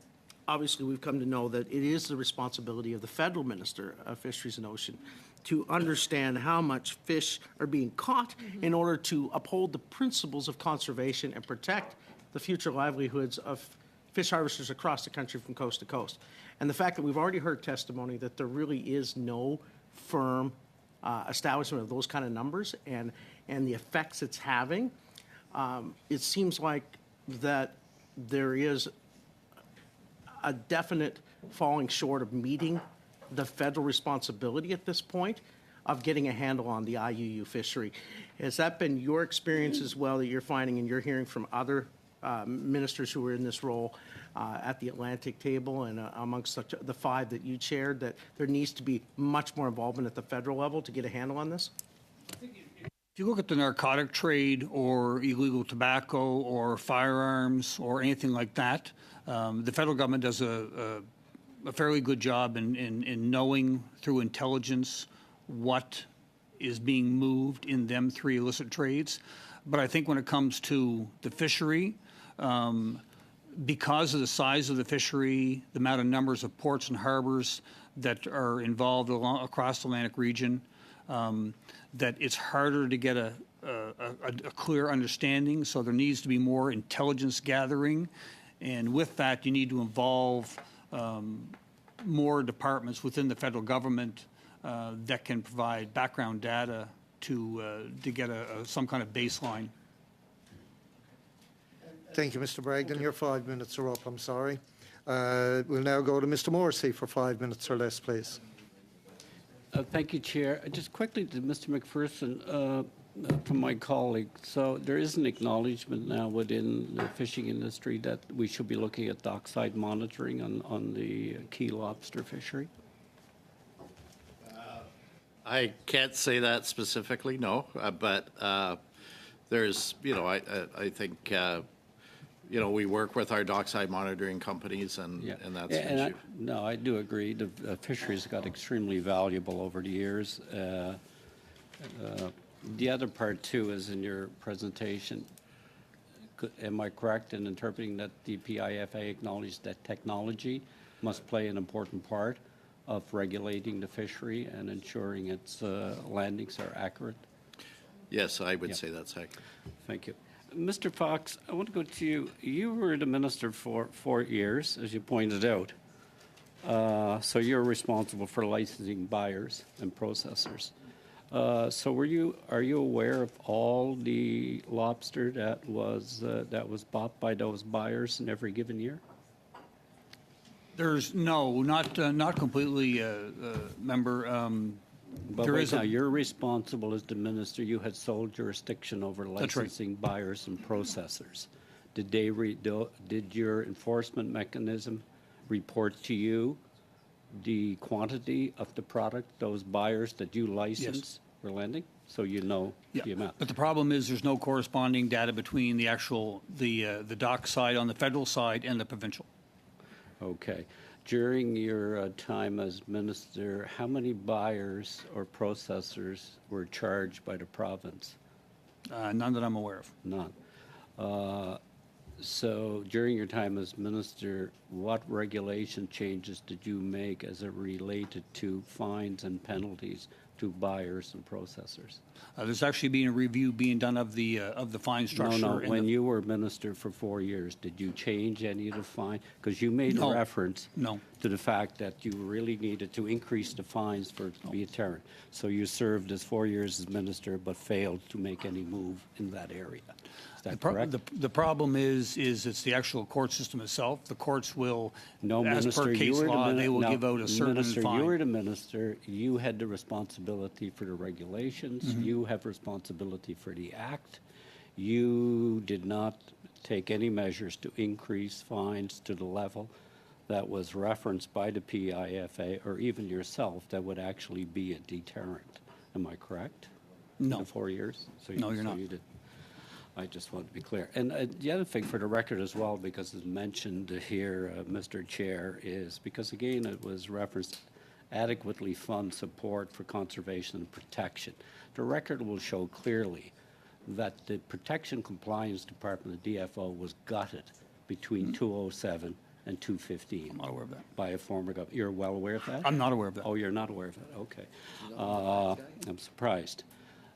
obviously we've come to know that it is the responsibility of the federal minister of Fisheries and Ocean to understand how much fish are being caught in order to uphold the principles of conservation and protect the future livelihoods of fish harvesters across the country from coast to coast. And the fact that we've already heard testimony that there really is no firm establishment of those kind of numbers and the effects it's having, it seems like that there is a definite falling short of meeting the federal responsibility at this point of getting a handle on the IUU fishery. Has that been your experience as well, that you're finding and you're hearing from other ministers who were in this role at the Atlantic table and amongst the 5 that you chaired, that there needs to be much more involvement at the federal level to get a handle on this? If you look at the narcotic trade or illegal tobacco or firearms or anything like that, the federal government does a fairly good job in knowing through intelligence what is being moved in them 3 illicit trades. But I think when it comes to the fishery, because of the size of the fishery, the amount of numbers of ports and harbors that are involved across the Atlantic region, that it's harder to get a clear understanding, so there needs to be more intelligence gathering. And with that, you need to involve more departments within the federal government that can provide background data to get some kind of baseline. Thank you, Mr. Bragdon. Your 5 minutes are up. I'm sorry. We'll now go to Mr. Morrissey for 5 minutes or less, please. Thank you, Chair. Just quickly to Mr. McPherson, from my colleague. So there is an acknowledgement now within the fishing industry that we should be looking at dockside monitoring on the key lobster fishery. I can't say that specifically, no, but there's, I think, we work with our dockside monitoring companies, and that's an issue. No, I do agree. The fisheries got extremely valuable over the years. The other part, too, is in your presentation. Am I correct in interpreting that the PIFA acknowledged that technology must play an important part of regulating the fishery and ensuring its landings are accurate? Yes, I would say that's accurate. Thank you. Mr. Fox, I want to go to you. You were the minister for 4 years, as you pointed out. So you're responsible for licensing buyers and processors. So are you aware of all the lobster that was bought by those buyers in every given year? There's not completely, member. But there right is now, you're responsible as the minister. You had sole jurisdiction over licensing buyers and processors. Did did your enforcement mechanism report to you the quantity of the product those buyers that you licensed were landing? So you know the amount. But the problem is there's no corresponding data between the actual the dock side on the federal side and the provincial. Okay. During your time as minister, how many buyers or processors were charged by the province? None that I'm aware of. None. So during your time as minister, what regulation changes did you make as it related to fines and penalties to buyers and processors? There's actually been a review being done of the fine structure. No. When you were minister for 4 years, did you change any of the fine? Because you made a reference to the fact that you really needed to increase the fines for it to be a deterrent. So you served as 4 years as minister, but failed to make any move in that area. Is that correct? The problem is it's the actual court system itself. The courts will, as per case law, they will give out a certain fine. You were the minister. You had the responsibility for the regulations. Mm-hmm. You have responsibility for the act. You did not take any measures to increase fines to the level that was referenced by the PIFA or even yourself that would actually be a deterrent. Am I correct? No. In the 4 years? No, you're not. You did. I just want to be clear. And the other thing for the record as well, because it's mentioned here, Mr. Chair, is because, again, it was referenced adequately fund support for conservation and protection. The record will show clearly that the Protection Compliance Department, the DFO, was gutted between 2007 and 2015. I'm not aware of that. By a former government. You're well aware of that? I'm not aware of that. Oh, you're not aware of that? Okay. I'm surprised.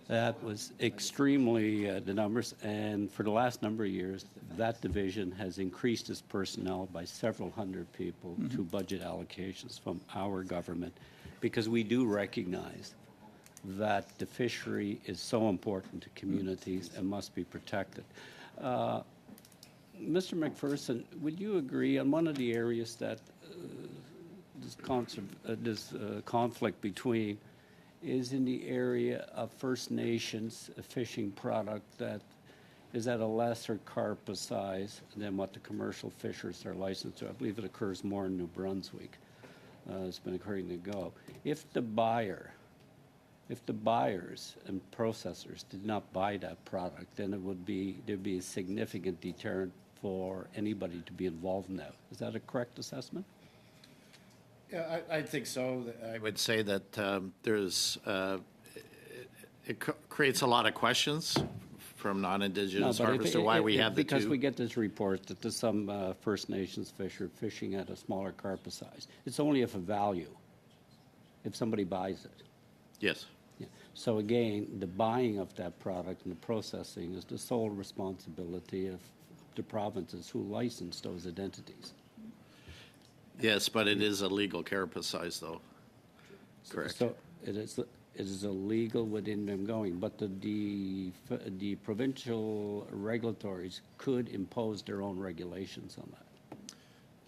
That was extremely the numbers, and for the last number of years, that division has increased its personnel by several hundred people to budget allocations from our government, because we do recognize that the fishery is so important to communities and must be protected. Mr. McPherson, would you agree on one of the areas that this conflict between is in the area of First Nations fishing product that is at a lesser carpa size than what the commercial fishers are licensed to? I believe it occurs more in New Brunswick. It's been occurring to go. If the buyers and processors did not buy that product, then there'd be a significant deterrent for anybody to be involved in that. Is that a correct assessment? Yeah, I think so. I would say that it creates a lot of questions from non-Indigenous harvesters why we have the two. Because we get this report that there's some First Nations fisher fishing at a smaller carpa size. It's only if a value, if somebody buys it. Yes. Yeah. So again, the buying of that product and the processing is the sole responsibility of the provinces who license those entities. Yes, but it is illegal carapace, though. Correct. So it is illegal within them going, but the provincial regulatories could impose their own regulations on that.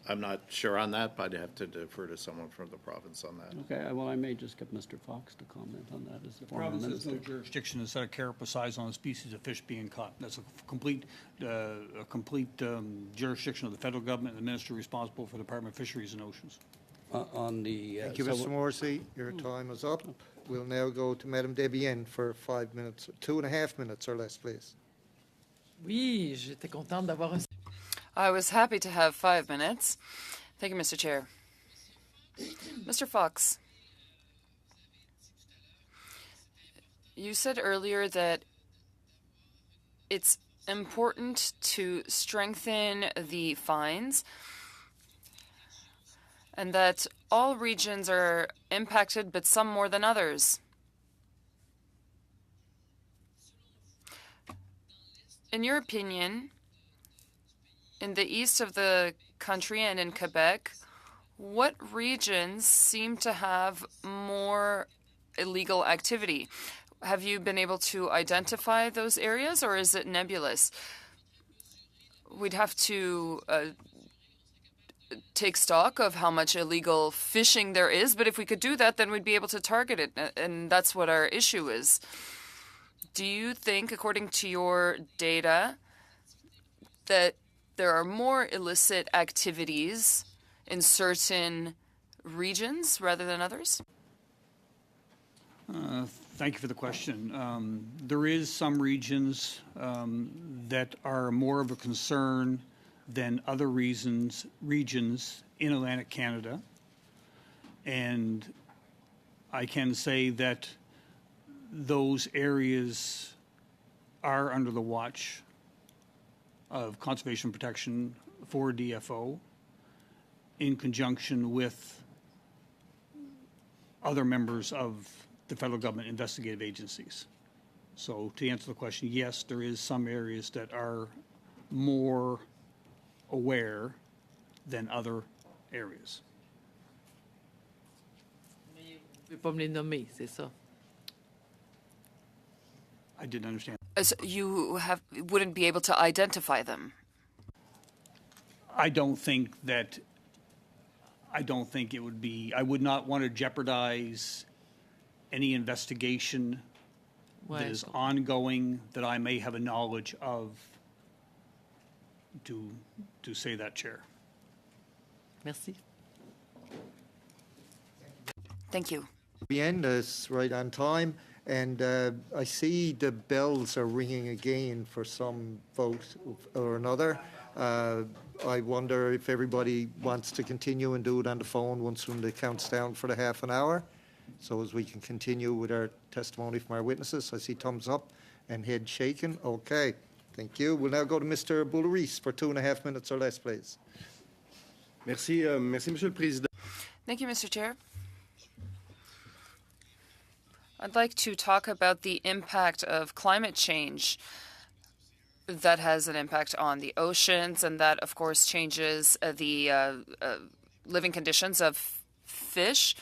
I'm not sure on that, but I'd have to defer to someone from the province on that. Okay, well, I may just get Mr. Fox to comment on that as a The former province has minister. no jurisdiction to set a carapace size on a species of fish being caught. That's a complete jurisdiction of the federal government and the minister responsible for the Department of Fisheries and Oceans. On the Thank you, Mr. Morrissey. Your time is up. We'll now go to Madame Debienne for 5 minutes, 2.5 minutes or less, please. Oui, j'étais contente d'avoir un... I was happy to have 5 minutes. Thank you, Mr. Chair. Mr. Fox, you said earlier that it's important to strengthen the fines and that all regions are impacted, but some more than others. In your opinion, in the east of the country and in Quebec, what regions seem to have more illegal activity? Have you been able to identify those areas, or is it nebulous? We'd have to take stock of how much illegal fishing there is, but if we could do that, then we'd be able to target it, and that's what our issue is. Do you think, according to your data, that there are more illicit activities in certain regions rather than others? Thank you for the question. There is some regions that are more of a concern than other regions in Atlantic Canada. And I can say that those areas are under the watch of Conservation Protection for DFO in conjunction with other members of the federal government investigative agencies. So to answer the question, yes, there is some areas that are more aware than other areas. Mais vous ne pouvez pas me les nommer, c'est ça? I didn't understand. So you wouldn't be able to identify them? I don't think it would be, I would not want to jeopardize any investigation that is ongoing that I may have a knowledge of to say that, Chair. Merci. Thank you. The end is right on time, and I see the bells are ringing again for some vote or another. I wonder if everybody wants to continue and do it on the phone once when the counts down for the half an hour, so as we can continue with our testimony from our witnesses. I see thumbs up and head shaking. Okay, thank you. We'll now go to Mr. Boulerice for 2.5 minutes or less, please. Merci, Monsieur le Président. Thank you, Mr. Chair. I'd like to talk about the impact of climate change that has an impact on the oceans, and that, of course, changes the living conditions of fish.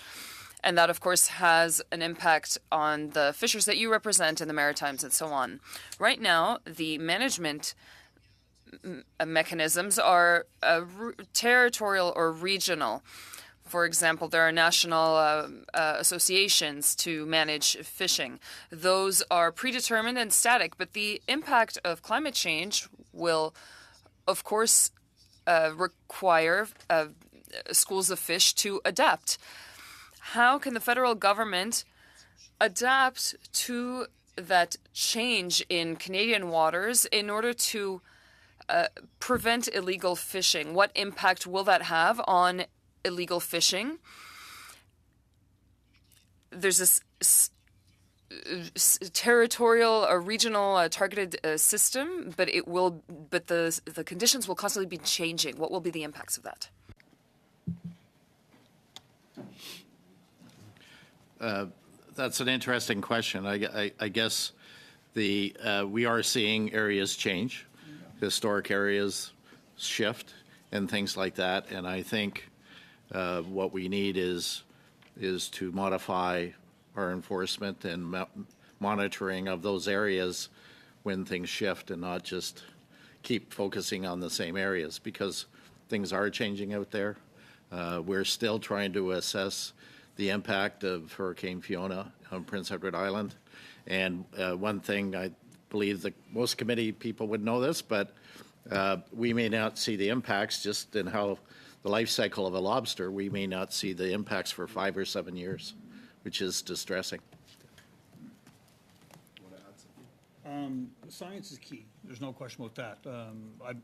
And that, of course, has an impact on the fishers that you represent in the Maritimes and so on. Right now, the management mechanisms are territorial or regional. For example, there are national associations to manage fishing. Those are predetermined and static, but the impact of climate change will, of course, require schools of fish to adapt. How can the federal government adapt to that change in Canadian waters in order to prevent illegal fishing? What impact will that have on illegal fishing? There's this territorial or regional targeted system, but the conditions will constantly be changing. What will be the impacts of that? That's an interesting question. I guess we are seeing areas change, historic areas shift, and things like that. And I think what we need is to modify our enforcement and monitoring of those areas when things shift, and not just keep focusing on the same areas, because things are changing out there. We're still trying to assess the impact of Hurricane Fiona on Prince Edward Island. And one thing, I believe that most committee people would know this, but we may not see the impacts just in how the life cycle of a lobster. We may not see the impacts for 5 or 7 years, which is distressing. Science is key. There's no question about that.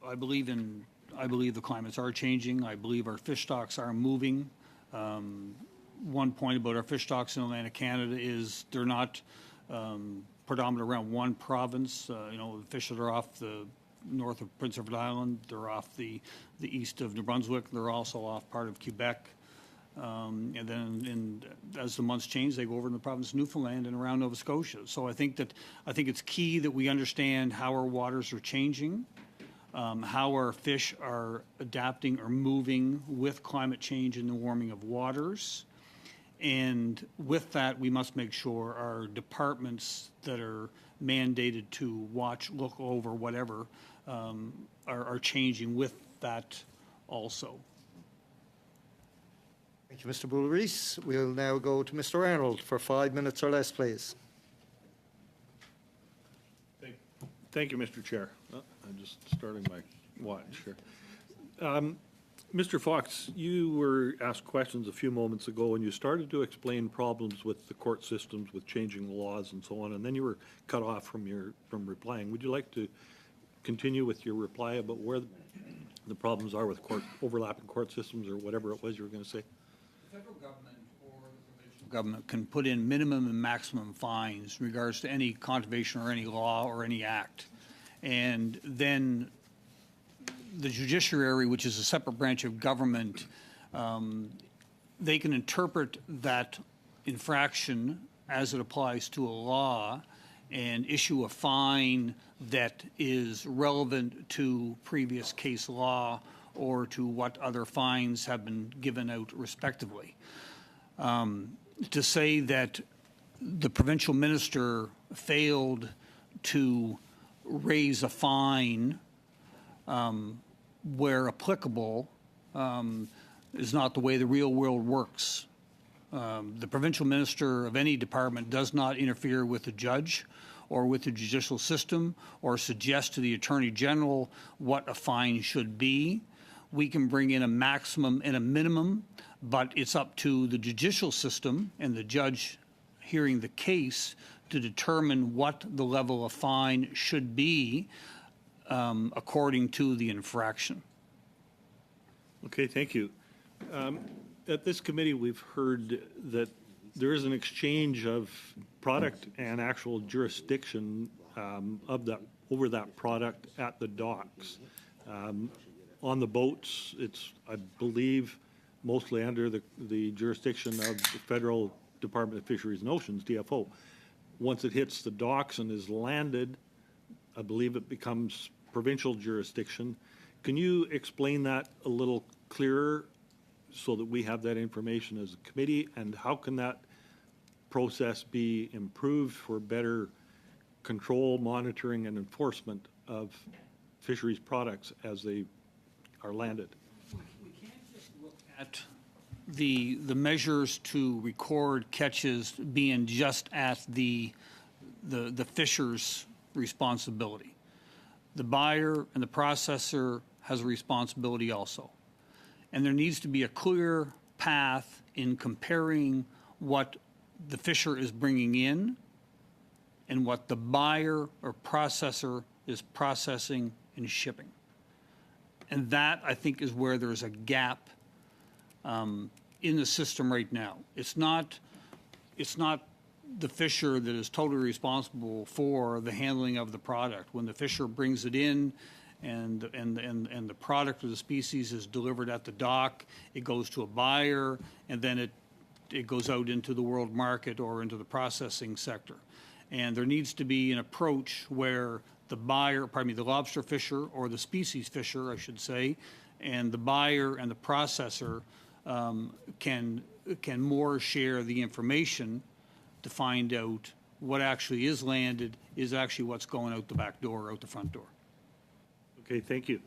I believe the climates are changing. I believe our fish stocks are moving. One point about our fish stocks in Atlantic Canada is they're not predominant around one province. The fish that are off the north of Prince Edward Island, they're off the east of New Brunswick. They're also off part of Quebec. And then as the months change, they go over in the province of Newfoundland and around Nova Scotia. So I think it's key that we understand how our waters are changing, how our fish are adapting or moving with climate change and the warming of waters. And with that, we must make sure our departments that are mandated to watch, look over, whatever, are changing with that also. Thank you, Mr. Bull-Rees. We'll now go to Mr. Arnold for 5 minutes or less, please. Thank you, Mr. Chair. I'm just starting my watch here. Mr. Fox, you were asked questions a few moments ago, and you started to explain problems with the court systems, with changing laws and so on, and then you were cut off from replying. Would you like to continue with your reply about where the problems are with overlapping court systems, or whatever it was you were going to say? The federal government or the provincial government can put in minimum and maximum fines in regards to any conservation or any law or any act. And then the judiciary, which is a separate branch of government, they can interpret that infraction as it applies to a law and issue a fine that is relevant to previous case law or to what other fines have been given out respectively. To say that the provincial minister failed to raise a fine where applicable is not the way the real world works. The provincial minister of any department does not interfere with the judge or with the judicial system or suggest to the Attorney General what a fine should be. We can bring in a maximum and a minimum, but it's up to the judicial system and the judge hearing the case to determine what the level of fine should be according to the infraction. Okay, thank you. At this committee, we've heard that there is an exchange of product and actual jurisdiction over that product at the docks. On the boats, it's, I believe, mostly under the jurisdiction of the Federal Department of Fisheries and Oceans, DFO. Once it hits the docks and is landed, I believe it becomes provincial jurisdiction. Can you explain that a little clearer so that we have that information as a committee, and how can that process be improved for better control, monitoring, and enforcement of fisheries products as they are landed? We can't just look at the measures to record catches being just at the fisher's responsibility. The buyer and the processor has a responsibility also. And there needs to be a clear path in comparing what the fisher is bringing in and what the buyer or processor is processing and shipping. And that, I think, is where there's a gap in the system right now. It's not the fisher that is totally responsible for the handling of the product. When the fisher brings it in and the product or the species is delivered at the dock, it goes to a buyer, and then it it goes out into the world market or into the processing sector. And there needs to be an approach where the lobster fisher, or the species fisher, I should say, and the buyer and the processor can more share the information to find out what actually is landed is actually what's going out the back door, out the front door. Okay, thank you.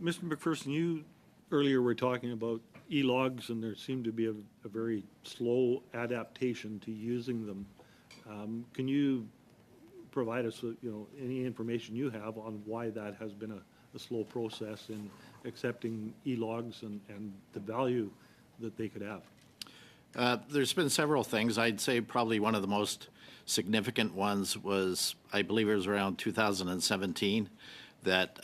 Mr. McPherson, you earlier were talking about e-logs, and there seemed to be a very slow adaptation to using them. Can you provide us with, any information you have on why that has been a slow process in accepting e-logs and the value that they could have? There's been several things. I'd say probably one of the most significant ones was, I believe it was around 2017, that,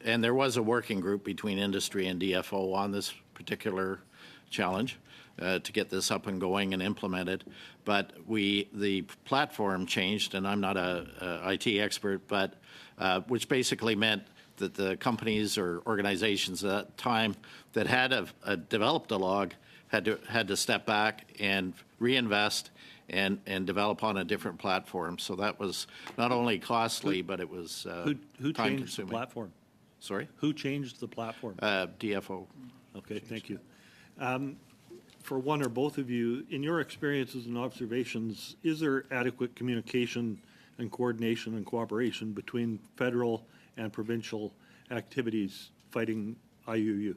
and there was a working group between industry and DFO on this particular challenge to get this up and going and implemented. But the platform changed, and I'm not a IT expert, but which basically meant that the companies or organizations at that time that had developed a log had to step back and reinvest and develop on a different platform. So that was not only costly, but it was who time changed consuming. the platform? Sorry? Who changed the platform? DFO. Okay, thank you. For one or both of you, in your experiences and observations, is there adequate communication and coordination and cooperation between federal and provincial activities fighting IUU?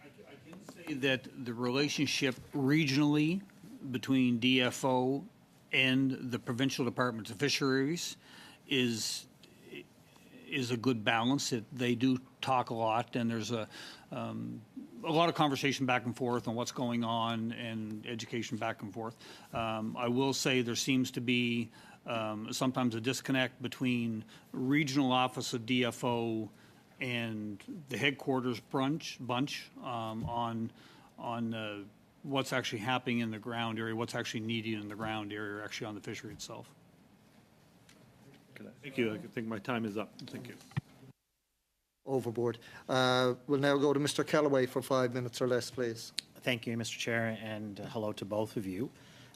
I can say that the relationship regionally between DFO and the provincial departments of fisheries is a good balance. They do talk a lot, and there's a lot of conversation back and forth on what's going on and education back and forth. I will say there seems to be sometimes a disconnect between regional office of DFO and the headquarters bunch on what's actually happening in the ground area, what's actually needed in the ground area, or actually on the fishery itself. Thank you. I think my time is up. Thank you. Overboard. We'll now go to Mr. Callaway for 5 minutes or less, please. Thank you, Mr. Chair, and hello to both of you.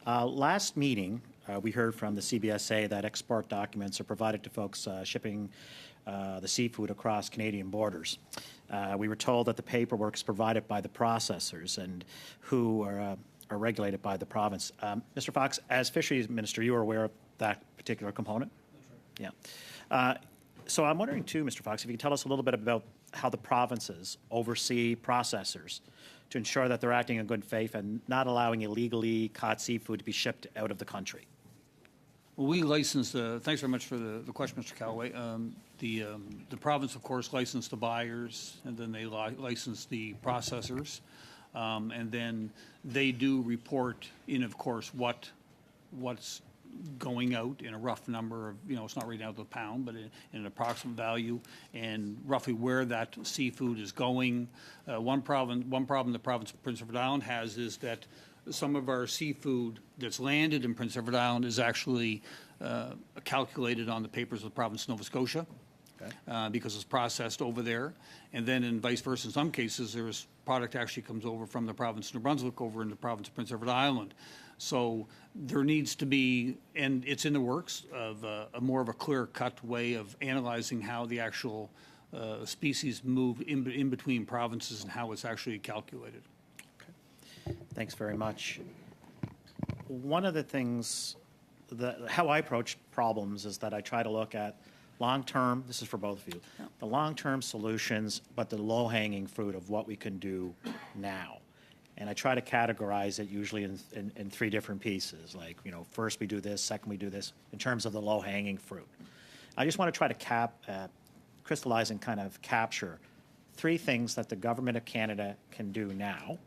Last meeting, we heard from the CBSA that export documents are provided to folks shipping the seafood across Canadian borders. We were told that the paperwork is provided by the processors and who are regulated by the province. Mr. Fox, as Fisheries Minister, you are aware of that particular component? That's right. Yeah. So I'm wondering, too, Mr. Fox, if you could tell us a little bit about how the provinces oversee processors to ensure that they're acting in good faith and not allowing illegally caught seafood to be shipped out of the country. Well, we license, thanks very much for the question, Mr. Callaway. The province, of course, license the buyers, and then they license the processors. And then they do report in, of course, what's going out in a rough number of, it's not right down to the pound, but in an approximate value, and roughly where that seafood is going. One problem the province of Prince Edward Island has is that some of our seafood that's landed in Prince Edward Island is actually calculated on the papers of the province of Nova Scotia. Okay. Because it's processed over there. And then in vice versa, in some cases, there's product actually comes over from the province of New Brunswick over into the province of Prince Edward Island. So there needs to be, and it's in the works, of a more of a clear-cut way of analyzing how the actual species move in between provinces and how it's actually calculated. Okay. Thanks very much. One of the things, how I approach problems is that I try to look at long-term, this is for both of you, the long-term solutions, but the low-hanging fruit of what we can do now. And I try to categorize it usually in three different pieces, like, first we do this, second we do this, in terms of the low-hanging fruit. I just want to try to crystallize and kind of capture three things that the Government of Canada can do now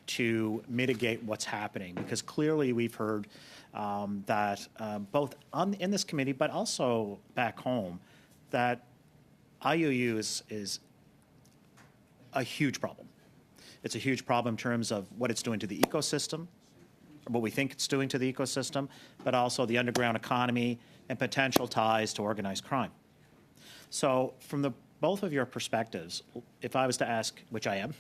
to mitigate what's happening, because clearly we've heard that both in this committee but also back home that IUU is a huge problem. It's a huge problem in terms of what it's doing to the ecosystem, what we think it's doing to the ecosystem, but also the underground economy and potential ties to organized crime. So from both of your perspectives, if I was to ask, which I am,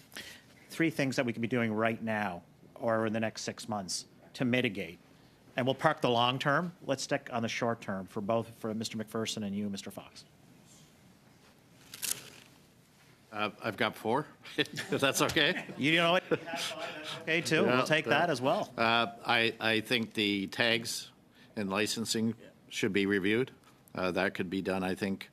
three things that we could be doing right now or in the next 6 months to mitigate? And we'll park the long term. Let's stick on the short term for Mr. McPherson and you, Mr. Fox. I've got 4, if that's okay. You know what? Okay, too. We'll take that as well. I think the tags and licensing should be reviewed. That could be done, I think.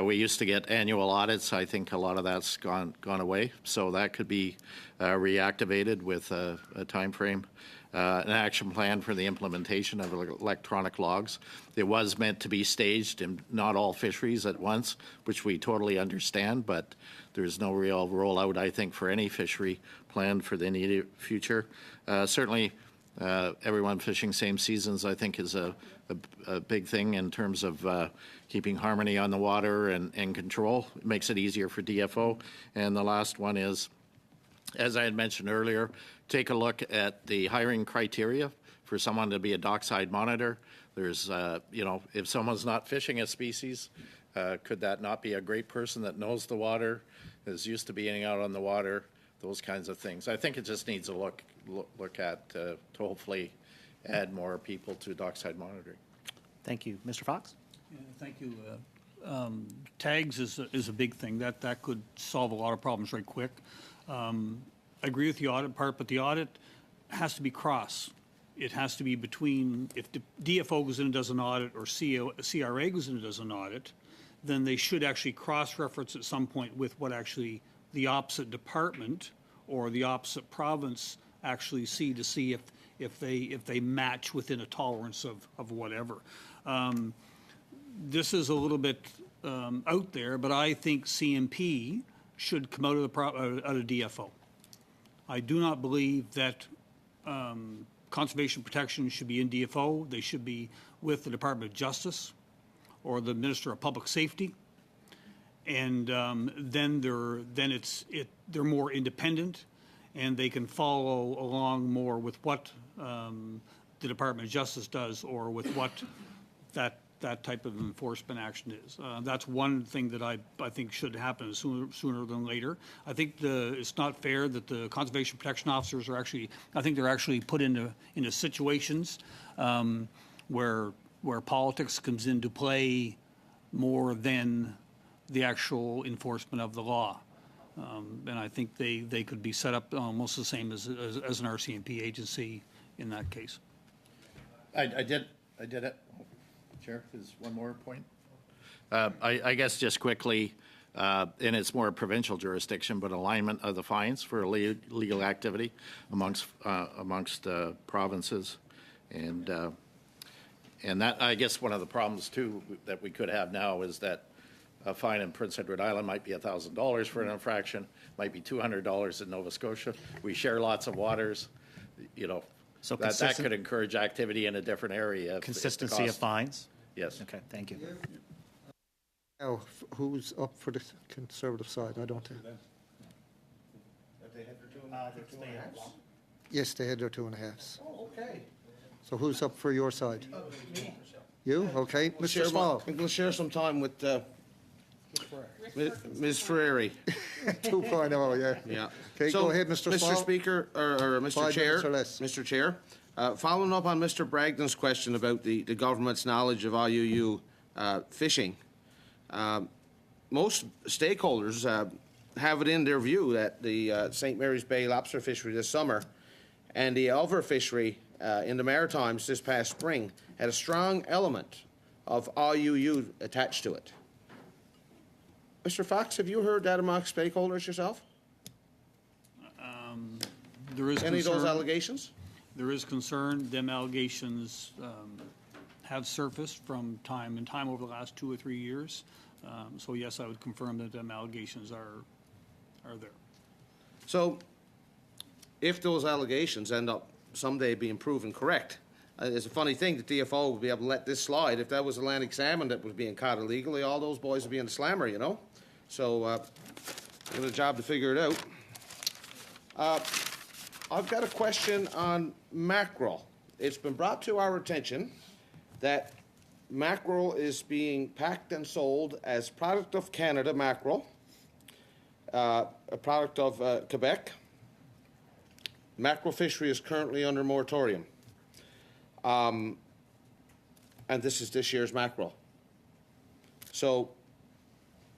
We used to get annual audits. I think a lot of that's gone away. So that could be reactivated with a time frame. An action plan for the implementation of electronic logs. It was meant to be staged in not all fisheries at once, which we totally understand, but there's no real rollout, I think, for any fishery planned for the immediate future. Certainly, everyone fishing same seasons, I think, is a big thing in terms of keeping harmony on the water and control. It makes it easier for DFO. And the last one is, as I had mentioned earlier, take a look at the hiring criteria for someone to be a dockside monitor. There's, if someone's not fishing a species, could that not be a great person that knows the water, is used to being out on the water, those kinds of things. I think it just needs a look at to hopefully add more people to dockside monitoring. Thank you. Mr. Fox? Yeah, thank you. Tags is a big thing. That could solve a lot of problems right quick. I agree with the audit part, but the audit has to be cross. It has to be between, if the DFO goes in and does an audit or CRA goes in and does an audit, then they should actually cross-reference at some point with what actually the opposite department or the opposite province actually see to see if they match within a tolerance of whatever. This is a little bit out there, but I think CMP should come out of DFO. I do not believe that conservation protection should be in DFO. They should be with the Department of Justice or the Minister of Public Safety, and then they're more independent, and they can follow along more with what the Department of Justice does or with what that type of enforcement action is. That's one thing that I think should happen sooner than later. I think it's not fair that the conservation protection officers are actually put into situations where politics comes into play more than the actual enforcement of the law. And I think they could be set up almost the same as an RCMP agency in that case. I did it. Chair, there's one more point. I guess just quickly, and it's more provincial jurisdiction, but alignment of the fines for illegal activity amongst provinces, and that, I guess, one of the problems too that we could have now is that a fine in Prince Edward Island might be $1,000 for an infraction, might be $200 in Nova Scotia. We share lots of waters, So that could encourage activity in a different area. Consistency of fines? Yes. Okay, thank you. Now, who's up for the Conservative side? I don't think. Yes, they had their 2.5s. Oh, okay. So who's up for your side? You? Okay. Mr. Small. I'm going to share some time with Ms. Ferrari. 2.0, yeah. Yeah. Okay, So, go ahead, Mr. Small. Mr. Speaker, or Mr. 5 Chair. minutes or less. Mr. Chair, following up on Mr. Bragdon's question about the government's knowledge of IUU fishing, most stakeholders have it in their view that the St. Mary's Bay lobster fishery this summer and the Elver fishery in the Maritimes this past spring had a strong element of IUU attached to it. Mr. Fox, have you heard that amongst stakeholders yourself? There is Any concern. of those allegations? There is concern. Them allegations have surfaced from time and time over the last 2 or 3 years. So yes, I would confirm that them allegations are there. So, if those allegations end up someday being proven correct, it's a funny thing that DFO would be able to let this slide. If that was Atlantic salmon that was being caught illegally, all those boys would be in the slammer, So, we have a job to figure it out. I've got a question on mackerel. It's been brought to our attention that mackerel is being packed and sold as product of Canada mackerel, a product of Quebec, mackerel fishery is currently under moratorium. And this is this year's mackerel. So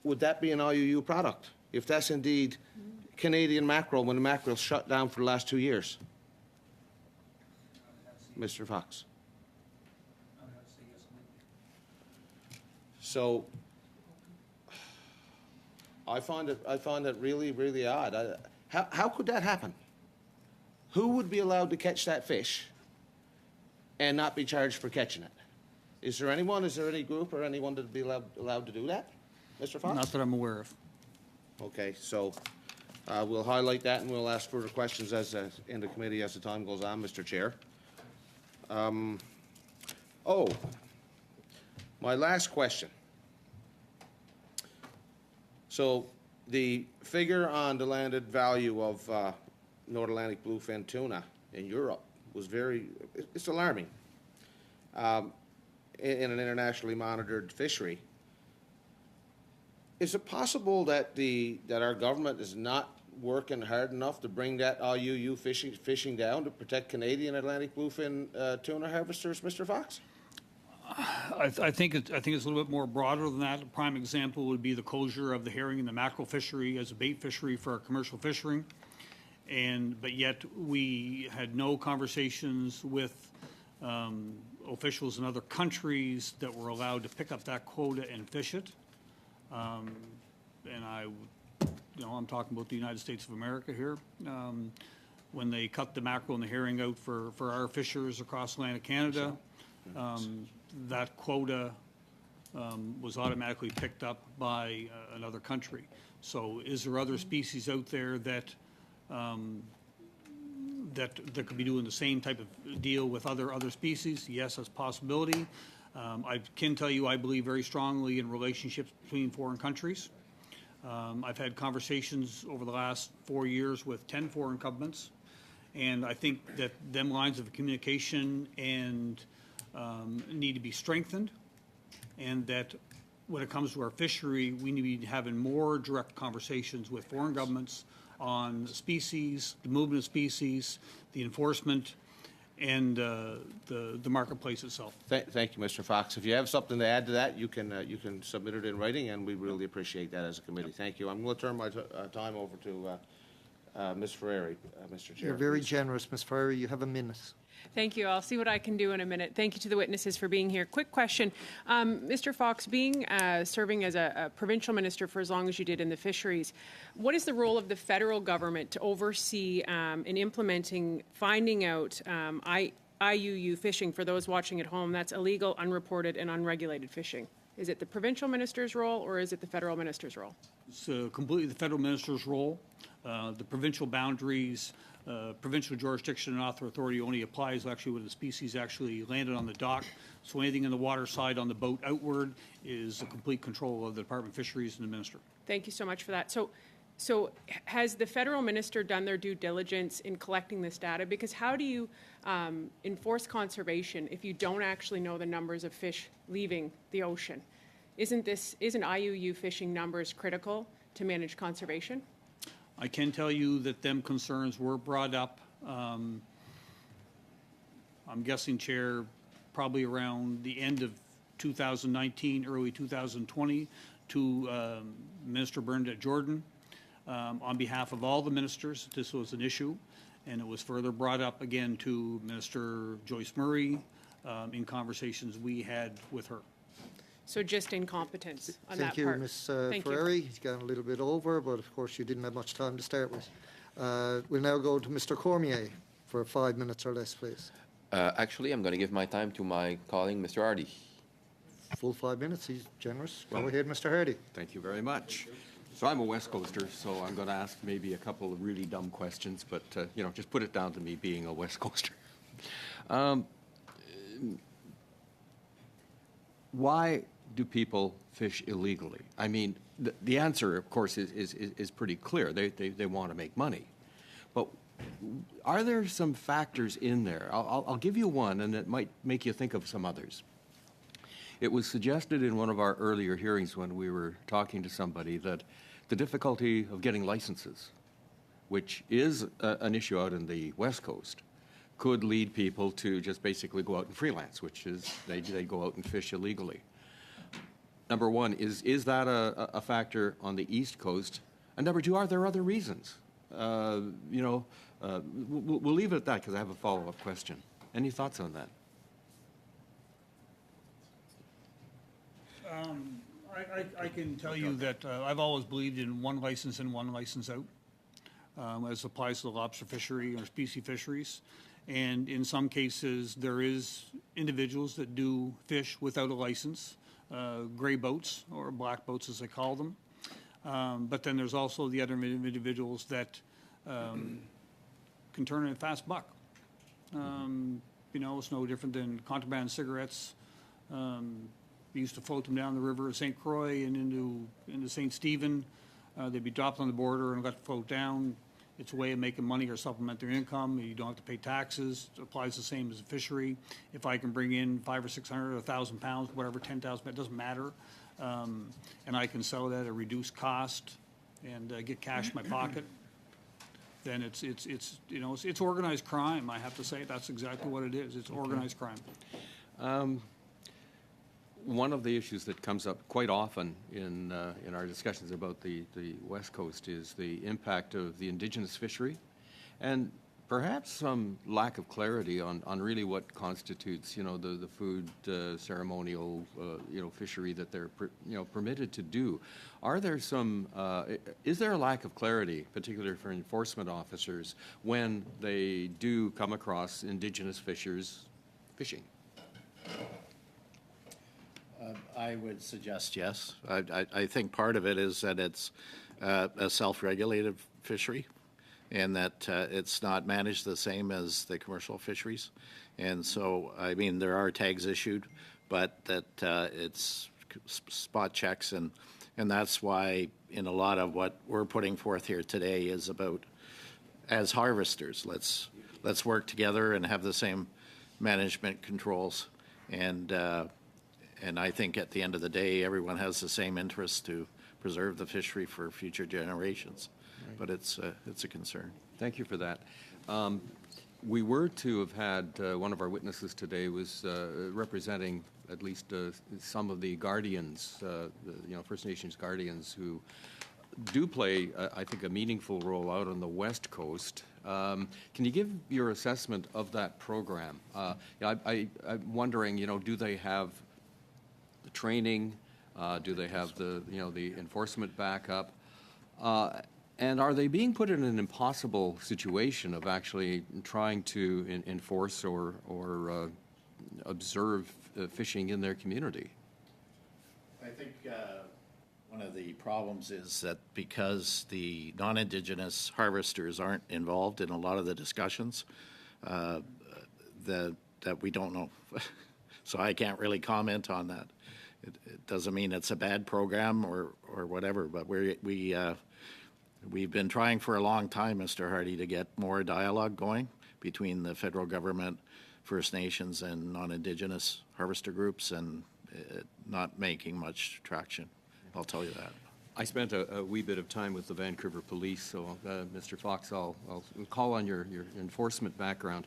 would that be an IUU product if that's indeed Canadian mackerel when the mackerel's shut down for the last 2 years? Mr. Fox. So I find it really, really odd. How could that happen? Who would be allowed to catch that fish and not be charged for catching it? Is there anyone, is there any group or anyone that would be allowed to do that? Mr. Fox? Not that I'm aware of. Okay, so we'll highlight that and we'll ask further questions as in the committee as the time goes on, Mr. Chair. My last question. So the figure on the landed value of North Atlantic bluefin tuna in Europe was it's alarming. In an internationally monitored fishery. Is it possible that our government is not working hard enough to bring that IUU fishing down to protect Canadian Atlantic bluefin tuna harvesters, Mr. Fox? I think it's a little bit more broader than that. A prime example would be the closure of the herring and the mackerel fishery as a bait fishery for our commercial fishing. But yet we had no conversations with officials in other countries that were allowed to pick up that quota and fish it. I'm talking about the United States of America here. When they cut the mackerel and the herring out for our fishers across Atlantic Canada, that quota was automatically picked up by another country. So is there other species out there that could be doing the same type of deal with other species? Yes, that's a possibility. I can tell you I believe very strongly in relationships between foreign countries. I've had conversations over the last 4 years with 10 foreign governments, and I think that them lines of communication need to be strengthened, and that when it comes to our fishery, we need to be having more direct conversations with foreign governments on species, the movement of species, the enforcement, and the marketplace itself. Thank you, Mr. Fox. If you have something to add to that, you can submit it in writing, and we really appreciate that as a committee. Thank you. I'm going to turn my time over to Ms. Ferrari, Mr. Chair. You're very generous, Ms. Ferrari. You have a minute. Thank you. I'll see what I can do in a minute. Thank you to the witnesses for being here. Quick question. Mr. Fox, serving as a provincial minister for as long as you did in the fisheries, what is the role of the federal government to oversee in implementing, finding out IUU fishing for those watching at home? That's illegal, unreported, and unregulated fishing. Is it the provincial minister's role or is it the federal minister's role? It's completely the federal minister's role. The provincial boundaries, provincial jurisdiction and authority only applies actually when the species actually landed on the dock. So anything in the water side on the boat outward is a complete control of the Department of Fisheries and the minister. Thank you so much for that. So has the federal minister done their due diligence in collecting this data? Because how do you enforce conservation if you don't actually know the numbers of fish leaving the ocean? Isn't IUU fishing numbers critical to manage conservation? I can tell you that them concerns were brought up, I'm guessing, Chair, probably around the end of 2019, early 2020, to Minister Bernadette Jordan on behalf of all the ministers. This was an issue, and it was further brought up again to Minister Joyce Murray in conversations we had with her. So just incompetence on that Thank you, part. Ms. Ferrari. He's gone a little bit over, but of course you didn't have much time to start with. We'll now go to Mr. Cormier for 5 minutes or less, please. Actually, I'm going to give my time to my colleague, Mr. Hardy. Full 5 minutes. He's generous. Go ahead, Mr. Hardy. Thank you very much. So I'm a West Coaster, so I'm going to ask maybe a couple of really dumb questions, but just put it down to me being a West Coaster. Why do people fish illegally? I mean, the answer, of course, is pretty clear. They want to make money. But are there some factors in there? I'll give you one, and it might make you think of some others. It was suggested in one of our earlier hearings when we were talking to somebody that the difficulty of getting licenses which is an issue out in the West Coast, could lead people to just basically go out and freelance, which is they go out and fish illegally. Number one, is that a factor on the East Coast? And number two, are there other reasons? We'll leave it at that because I have a follow-up question. Any thoughts on that? I can tell you that I've always believed in one license in, one license out, as applies to the lobster fishery or specie fisheries. And in some cases, there is individuals that do fish without a license, gray boats or black boats as they call them. But then there's also the other individuals that can turn in a fast buck. It's no different than contraband cigarettes. We used to float them down the river of St. Croix and into St. Stephen. They'd be dropped on the border and got to float down. It's a way of making money or supplement their income. You don't have to pay taxes. It applies the same as a fishery. If I can bring in 500 or 600 or 1,000 pounds, whatever, 10,000, it doesn't matter. And I can sell that at a reduced cost and get cash in my pocket. Then it's organized crime. I have to say that's exactly what it is. It's organized crime. One of the issues that comes up quite often in our discussions about the West Coast is the impact of the indigenous fishery, and perhaps some lack of clarity on really what constitutes, the food ceremonial, fishery that they're permitted to do. Are there is there a lack of clarity, particularly for enforcement officers, when they do come across indigenous fishers fishing? I would suggest yes. I think part of it is that it's a self-regulated fishery and that it's not managed the same as the commercial fisheries. And so, there are tags issued, but that it's spot checks, and that's why in a lot of what we're putting forth here today is about, as harvesters, let's work together and have the same management controls. And I think at the end of the day, everyone has the same interest to preserve the fishery for future generations. Right. But it's a concern. Thank you for that. We were to have had one of our witnesses today was representing at least some of the guardians, First Nations guardians who do play, I think, a meaningful role out on the West Coast. Can you give your assessment of that program? I'm wondering, do they have the training? Do they have the enforcement backup? And are they being put in an impossible situation of actually trying to enforce or observe fishing in their community? I think one of the problems is that because the non-Indigenous harvesters aren't involved in a lot of the discussions, that we don't know. So I can't really comment on that. It doesn't mean it's a bad program or whatever, but we've been trying for a long time, Mr. Hardy, to get more dialogue going between the federal government, First Nations, and non-Indigenous harvester groups, and not making much traction. I'll tell you that. I spent a wee bit of time with the Vancouver Police, so Mr. Fox, I'll call on your enforcement background.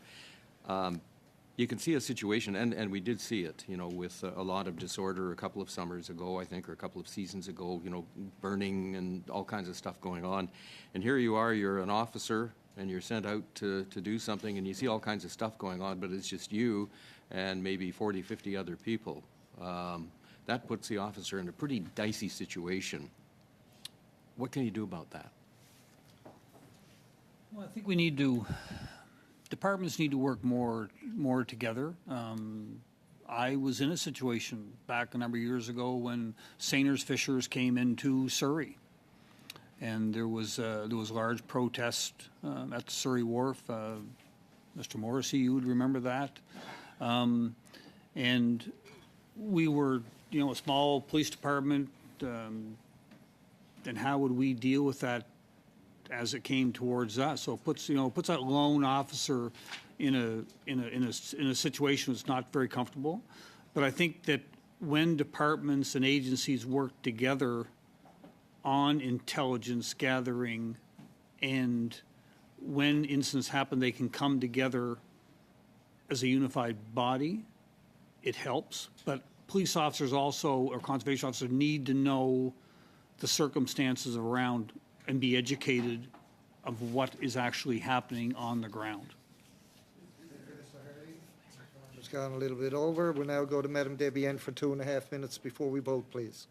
You can see a situation, and we did see it, with a lot of disorder a couple of summers ago, I think, or a couple of seasons ago, burning and all kinds of stuff going on. And here you are, you're an officer, and you're sent out to do something, and you see all kinds of stuff going on, but it's just you and maybe 40, 50 other people. That puts the officer in a pretty dicey situation. What can you do about that? Well, I think departments need to work more together. I was in a situation back a number of years ago when seiners fishers came into Surrey, and there was large protest at the Surrey Wharf. Mr. Morrissey, you would remember that. And we were, a small police department, and how would we deal with that as it came towards us? So it puts that lone officer in a situation that's not very comfortable. But I think that when departments and agencies work together on intelligence gathering and when incidents happen, they can come together as a unified body. It helps, but police officers also, or conservation officers, need to know the circumstances around and be educated of what is actually happening on the ground. It's gone a little bit over. We'll now go to Madame Debienne for 2.5 minutes before we vote, please.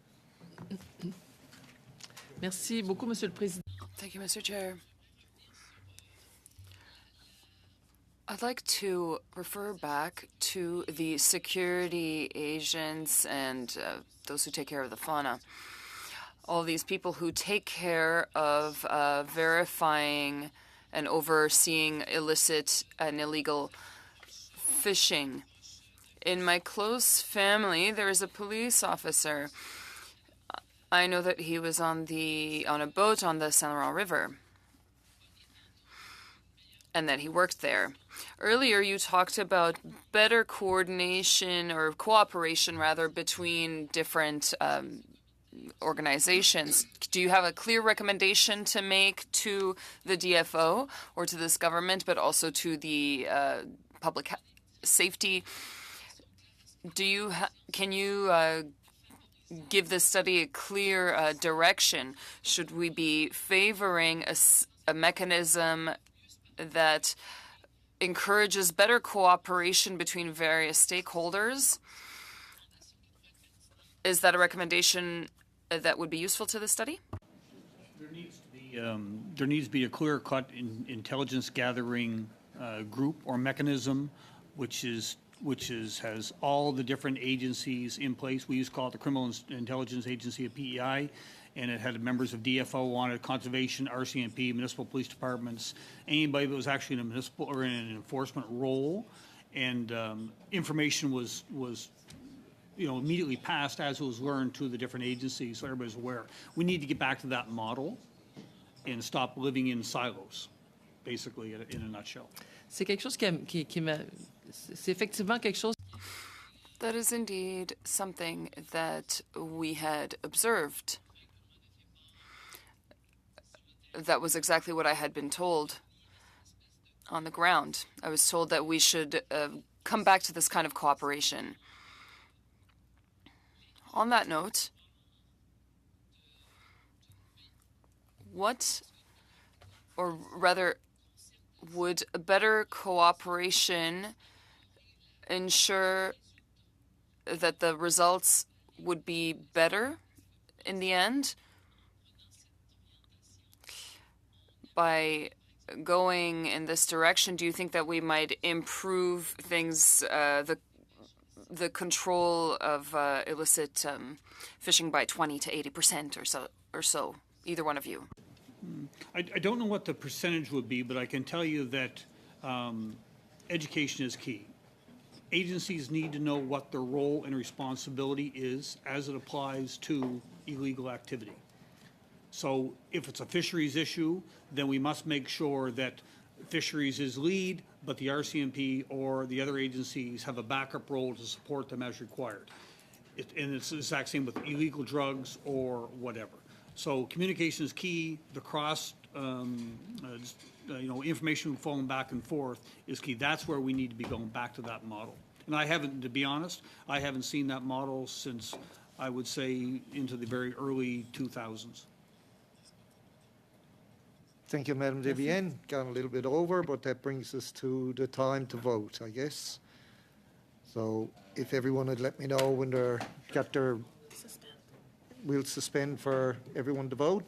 Merci beaucoup, Monsieur le Président. Thank you, Mr. Chair. I'd like to refer back to the security agents and those who take care of the fauna. All these people who take care of verifying and overseeing illicit and illegal fishing. In my close family, there is a police officer. I know that he was on a boat on the Saint Laurent River, and that he worked there. Earlier, you talked about better coordination or cooperation, rather, between different organizations. Do you have a clear recommendation to make to the DFO or to this government, but also to the public safety? Can you give the study a clear direction? Should we be favoring a mechanism that encourages better cooperation between various stakeholders? Is that a recommendation that would be useful to the study? There needs to be a clear-cut intelligence gathering group or mechanism, which has all the different agencies in place. We used to call it the Criminal Intelligence Agency of PEI, and it had members of DFO on it, conservation, RCMP, municipal police departments, anybody that was actually in a municipal or in an enforcement role, and information was immediately passed as it was learned to the different agencies, so everybody's aware. We need to get back to that model and stop living in silos, basically, in a nutshell. C'est quelque chose c'est effectivement quelque chose. That is indeed something that we had observed. That was exactly what I had been told on the ground. I was told that we should come back to this kind of cooperation. On that note, what, or rather, would a better cooperation ensure that the results would be better in the end? By going in this direction, do you think that we might improve things, the control of illicit fishing by 20 to 80% or so? Either one of you. I don't know what the percentage would be, but I can tell you that education is key. Agencies need to know what their role and responsibility is as it applies to illegal activity. So if it's a fisheries issue, then we must make sure that fisheries is lead, but the RCMP or the other agencies have a backup role to support them as required. And it's the exact same with illegal drugs or whatever. So communication is key. The cross, information flowing back and forth is key. That's where we need to be going back to that model. And I haven't, to be honest, I haven't seen that model since, I would say, into the very early 2000s. Thank you, Madame Debienne. Gone a little bit over, but that brings us to the time to vote, I guess. So if everyone would let me know when they're got their... We'll suspend for everyone to vote.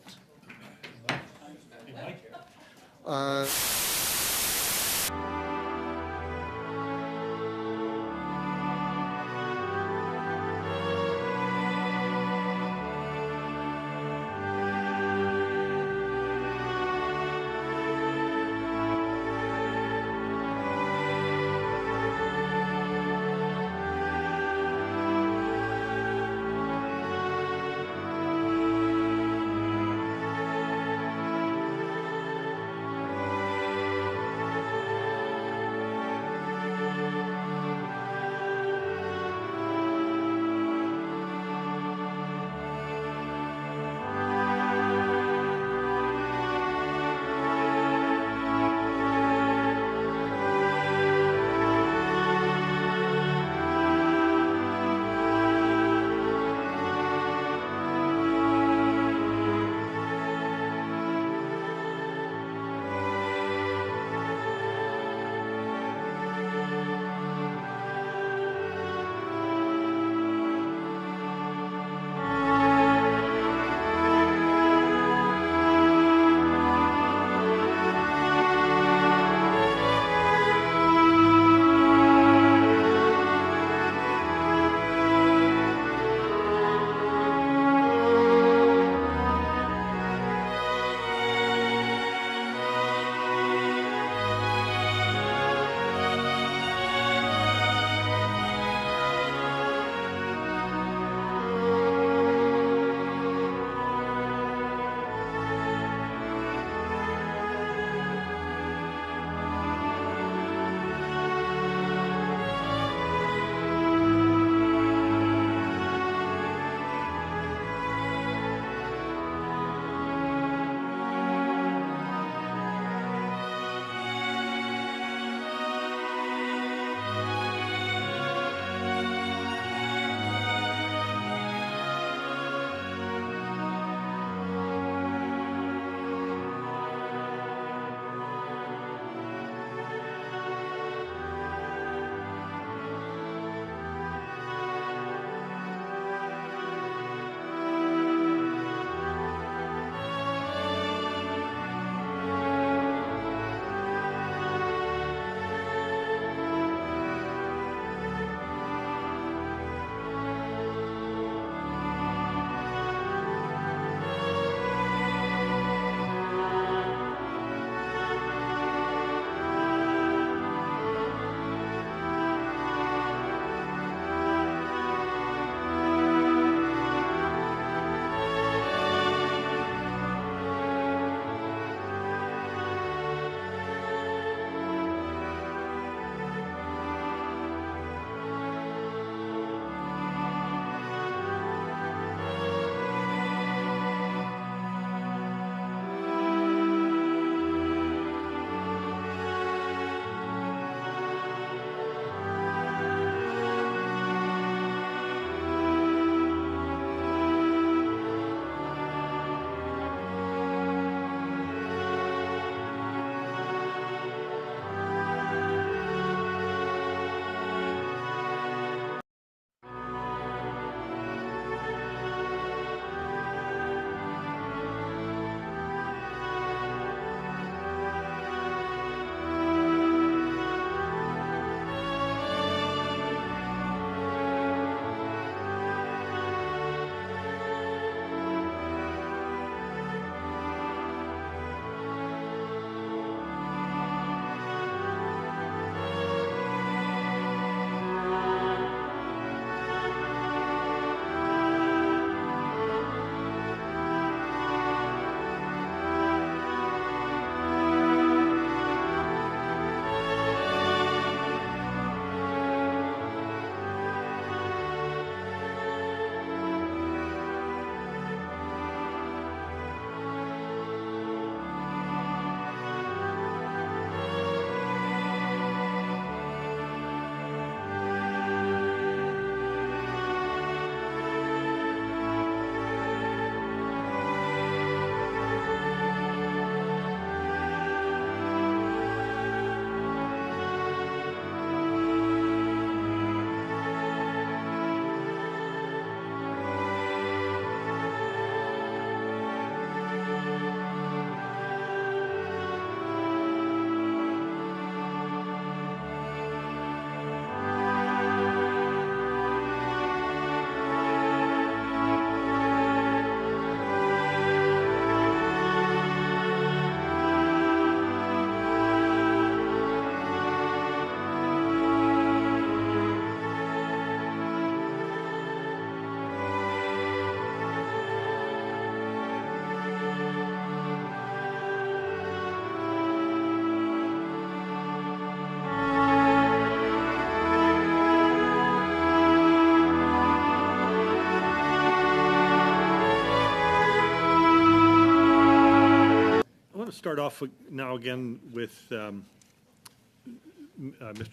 want to start off now again with Mr.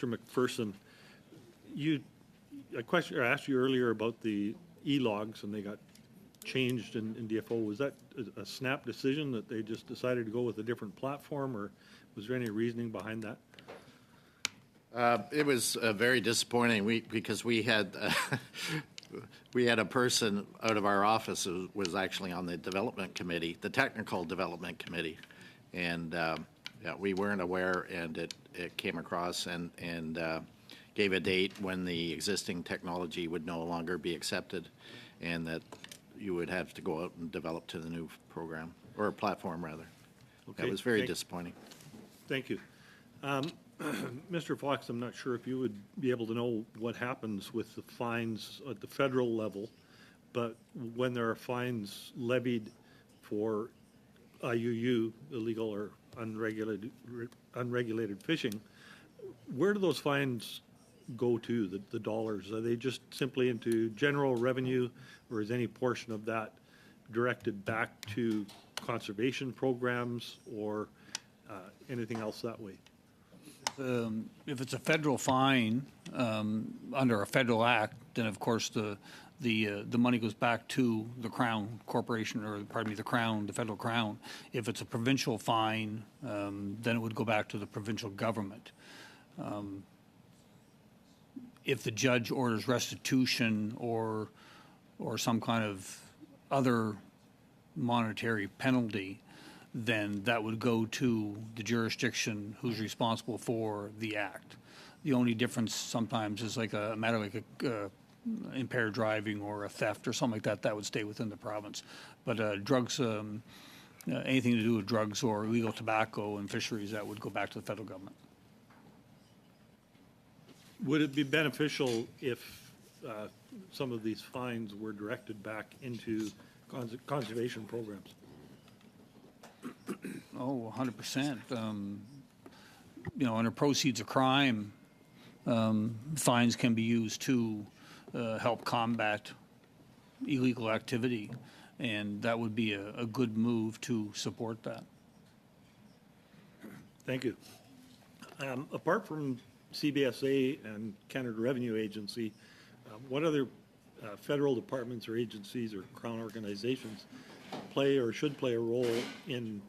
McPherson. I asked you earlier about the e-logs, and they got changed in DFO. Was that a snap decision that they just decided to go with a different platform, or was there any reasoning behind that? It was very disappointing because we had we had a person out of our office who was actually on the development committee, the technical development committee, and yeah, we weren't aware, and it came across and gave a date when the existing technology would no longer be accepted, and that you would have to go out and develop to the new program, or platform rather. Okay. It was very disappointing. Thank you. Mr. Fox, I'm not sure if you would be able to know what happens with the fines at the federal level, but when there are fines levied for IUU, illegal or unregulated fishing, where do those fines go to, the dollars? Are they just simply into general revenue, or is any portion of that directed back to conservation programs or anything else that way? If it's a federal fine under a federal act, then of course the money goes back to the Crown Corporation, or pardon me, the federal Crown. If it's a provincial fine, then it would go back to the provincial government. If the judge orders restitution or some kind of other monetary penalty, then that would go to the jurisdiction who's responsible for the act. The only difference sometimes is like a matter like impaired driving or a theft or something like that, that would stay within the province. But drugs, anything to do with drugs or illegal tobacco and fisheries, that would go back to the federal government. Would it be beneficial if some of these fines were directed back into conservation programs? Oh, 100%. Under proceeds of crime, fines can be used to help combat illegal activity, and that would be a good move to support that. Thank you. Apart from CBSA and Canada Revenue Agency, what other federal departments or agencies or Crown organizations play or should play a role in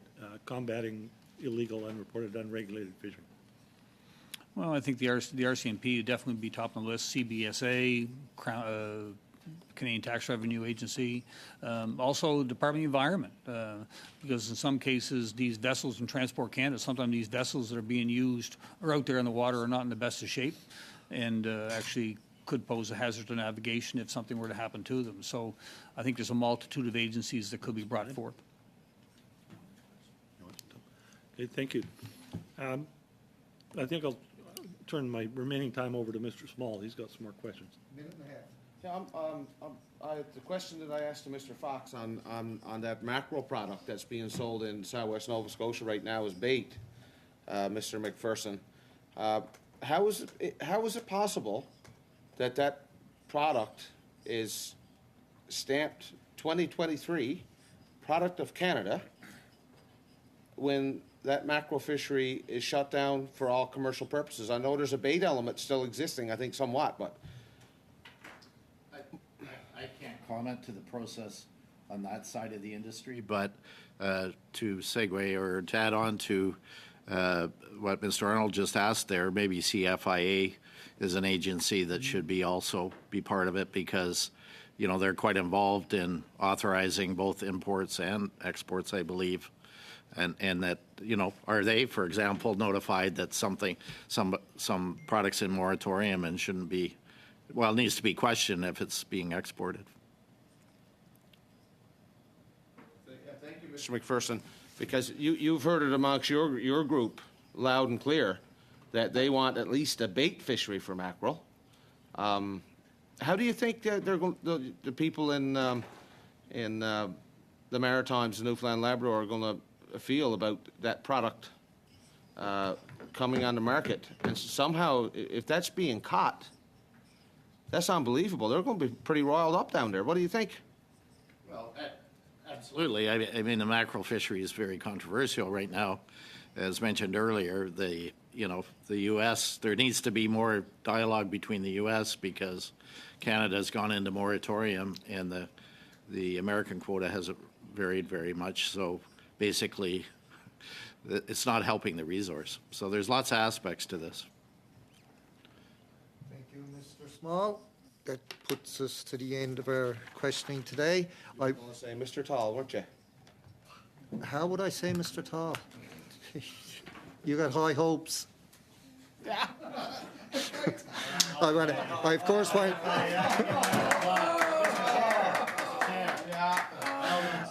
combating illegal, unreported, unregulated fishing? Well, I think the RCMP would definitely be top on the list. CBSA, Canadian Tax Revenue Agency, also Department of Environment, because in some cases these vessels in Transport Canada, sometimes these vessels that are being used are out there in the water are not in the best of shape, and actually could pose a hazard to navigation if something were to happen to them. So I think there's a multitude of agencies that could be brought forth. Okay, thank you. I think I'll turn my remaining time over to Mr. Small. He's got some more questions. Minute and a half. Yeah, the question that I asked to Mr. Fox on that mackerel product that's being sold in southwest Nova Scotia right now is bait, Mr. McPherson. How is it possible that product is stamped 2023, product of Canada, when that mackerel fishery is shut down for all commercial purposes? I know there's a bait element still existing, I think somewhat, but I can't comment to the process on that side of the industry, but to segue or to add on to what Mr. Arnold just asked there, maybe CFIA is an agency that should be also be part of it, because they're quite involved in authorizing both imports and exports, I believe. And that, are they, for example, notified that some products in moratorium and shouldn't be, well, it needs to be questioned if it's being exported? Thank you, Mr. McPherson, because you've heard it amongst your group loud and clear that they want at least a bait fishery for mackerel. How do you think that the people in the Maritimes, Newfoundland, Labrador, are going to feel about that product coming on the market? And somehow, if that's being caught, that's unbelievable. They're going to be pretty riled up down there. What do you think? Well, at Absolutely. I mean, the mackerel fishery is very controversial right now. As mentioned earlier, the U.S., there needs to be more dialogue between the U.S. because Canada has gone into moratorium and the American quota has varied very much. So basically, it's not helping the resource. So there's lots of aspects to this. Thank you, Mr. Small. That puts us to the end of our questioning today. I want to say Mr. Tall, weren't you? How would I say Mr. Tall? You got high hopes. I of course want.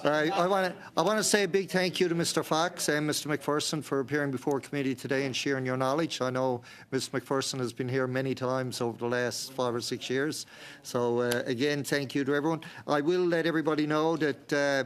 I want to say a big thank you to Mr. Fox and Mr. McPherson for appearing before committee today and sharing your knowledge. I know Mr. McPherson has been here many times over the last 5 or 6 years. So again, thank you to everyone. I will let everybody know that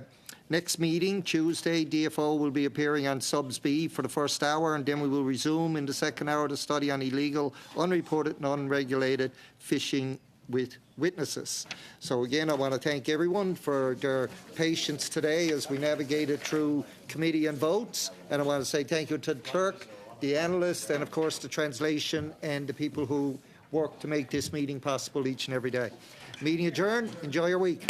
next meeting, Tuesday, DFO will be appearing on Subs B for the first hour, and then we will resume in the second hour the study on illegal, unreported and unregulated fishing with witnesses. So again, I want to thank everyone for their patience today as we navigated through committee and votes. And I want to say thank you to the clerk, the analyst, and of course the translation and the people who work to make this meeting possible each and every day. Meeting adjourned. Enjoy your week.